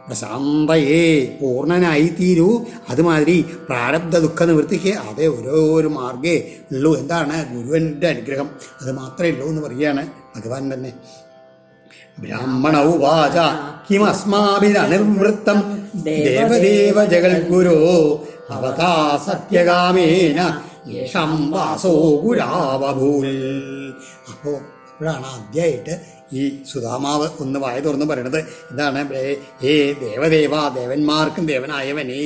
പ്രശാന്തയേ, പൂർണ്ണനായി തീരൂ. അതുമാതിരി പ്രാരബ്ധ ദുഃഖ നിവൃത്തിക്ക് അതേ ഓരോരോ മാർഗ്ഗേ ഉള്ളൂ. എന്താണ്? ഗുരുവിൻ്റെ അനുഗ്രഹം, അത് മാത്രമേ ഉള്ളൂ എന്ന് പറയുകയാണ് ഭഗവാൻ തന്നെ. ബ്രാഹ്മണ ഉവാച കിമസ്മാഭിരനിവൃത്തം ദേവദേവ ജഗൽഗുരോ അവതാ സത്യകാമേന യേഷം വാസോ ഗുരാവഭൂൽ. അപ്പോൾ അപ്പോഴാണ് ആദ്യമായിട്ട് ഈ സുധാമാവ് ഒന്ന് വായ തുറന്ന് പറയണത്. എന്താണ്? ഏ ദേവദേവ, ദേവന്മാർക്കും ദേവനായവനെ,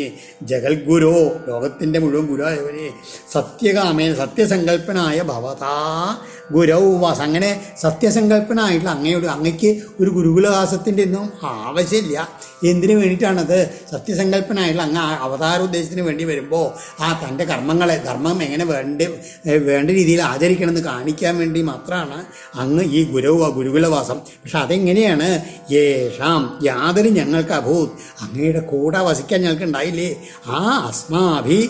ജഗൽഗുരോ, ലോകത്തിൻ്റെ മുഴുവൻ ഗുരു ആയവനെ, സത്യകാമേന, സത്യസങ്കല്പനായ ഭവതാ, ഗുരൗവാസം. അങ്ങനെ സത്യസങ്കല്പനായിട്ടുള്ള അങ്ങയ്ക്ക് ഒരു ഗുരുകുലവാസത്തിൻ്റെ ഒന്നും ആവശ്യമില്ല. എന്തിനു വേണ്ടിയിട്ടാണത്? സത്യസങ്കല്പനായിട്ടുള്ള അങ്ങ് അവതാര ഉദ്ദേശത്തിന് വേണ്ടി വരുമ്പോൾ ആ തൻ്റെ കർമ്മങ്ങളെ ധർമ്മം എങ്ങനെ വേണ്ട രീതിയിൽ ആചരിക്കണമെന്ന് കാണിക്കാൻ വേണ്ടി മാത്രമാണ് അങ്ങ് ഈ ഗുരുകുലവാസം. പക്ഷെ അതെങ്ങനെയാണ്? യേഷാം യാതൊരു ഞങ്ങൾക്ക് അഭൂത്, അങ്ങയുടെ കൂടെ വസിക്കാൻ ഞങ്ങൾക്ക് ഉണ്ടായില്ലേ. ആ അസ്മാഭി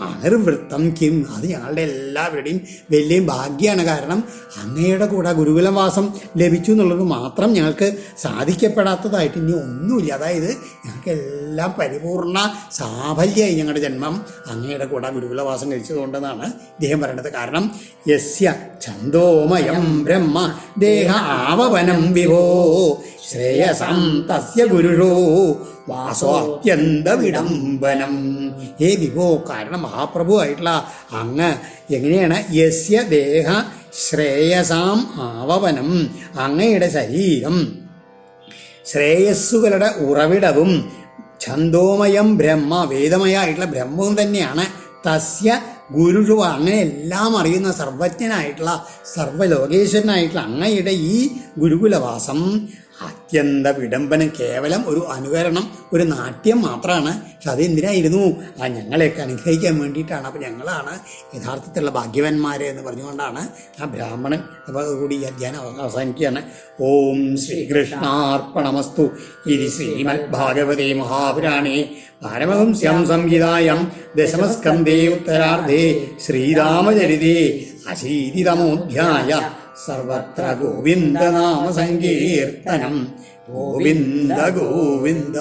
അനിർവൃത്തം കിം, അത് ഞങ്ങളുടെ എല്ലാവരുടെയും വലിയ ഭാഗ്യമാണ്. കാരണം അങ്ങയുടെ കൂടെ ഗുരുകുലവാസം ലഭിച്ചു എന്നുള്ളത് മാത്രം ഞങ്ങൾക്ക് സാധിക്കപ്പെടാത്തതായിട്ട് ഇനി ഒന്നുമില്ല. അതായത് ഞങ്ങൾക്ക് എല്ലാം പരിപൂർണ സാഫല്യമായി ഞങ്ങളുടെ ജന്മം അങ്ങയുടെ കൂടെ ഗുരുകുലവാസം കഴിച്ചതുകൊണ്ടെന്നാണ് ഇദ്ദേഹം പറയണത്. കാരണം യസ്യ ഛന്ദോമയം ബ്രഹ്മ ദേഹ ആവവനം വിഭോ ശ്രേയസം തസ്യ ഗുരുഷോ വാസോത്യന്ത വിഡംബനം. ഹേ വിഭോ, കാരണം മഹാപ്രഭു ആയിട്ടുള്ള അങ്ങ് എങ്ങനെയാണ്? യസ്യ ദേഹ ശ്രേയസാം ആവവനം, അങ്ങയുടെ ശരീരം ശ്രേയസ്സുകളുടെ ഉറവിടവും ഛന്ദോമയം ബ്രഹ്മ, വേദമയായിട്ടുള്ള ബ്രഹ്മവും തന്നെയാണ്. തസ്യ ഗുരുഷു, അങ്ങനെ എല്ലാം അറിയുന്ന സർവജ്ഞനായിട്ടുള്ള സർവ്വലോകേശ്വരനായിട്ടുള്ള അങ്ങയുടെ ഈ ഗുരുകുലവാസം അത്യന്ത വിഡംബനം, കേവലം ഒരു അനുകരണം, ഒരു നാട്യം മാത്രമാണ്. പക്ഷെ അതെന്തിനായിരുന്നു? ഞങ്ങളെയൊക്കെ അനുഗ്രഹിക്കാൻ വേണ്ടിയിട്ടാണ്. അപ്പം ഞങ്ങളാണ് യഥാർത്ഥത്തിലുള്ള ഭാഗ്യവാന്മാർ എന്ന് പറഞ്ഞുകൊണ്ടാണ് ആ ബ്രാഹ്മണൻ. അപ്പോൾ അതുകൂടി ഈ അധ്യാനം അവസാനിക്കുകയാണ്. ഓം ശ്രീകൃഷ്ണാർപ്പണമസ്തു. ഇതി ശ്രീമദ് ഭാഗവതേ മഹാപുരാണേ പാരമഹംസ്യാം സംഹിതായാം ദശമസ്കന്ധേ ഉത്തരാർദ്ധേ ശ്രീരാമചരിതേ അശീതിതമോധ്യായ സർവത്ര ഗോവിന്ദനാമ സങ്കീർത്തനം. ഗോവിന്ദ ഗോവിന്ദ.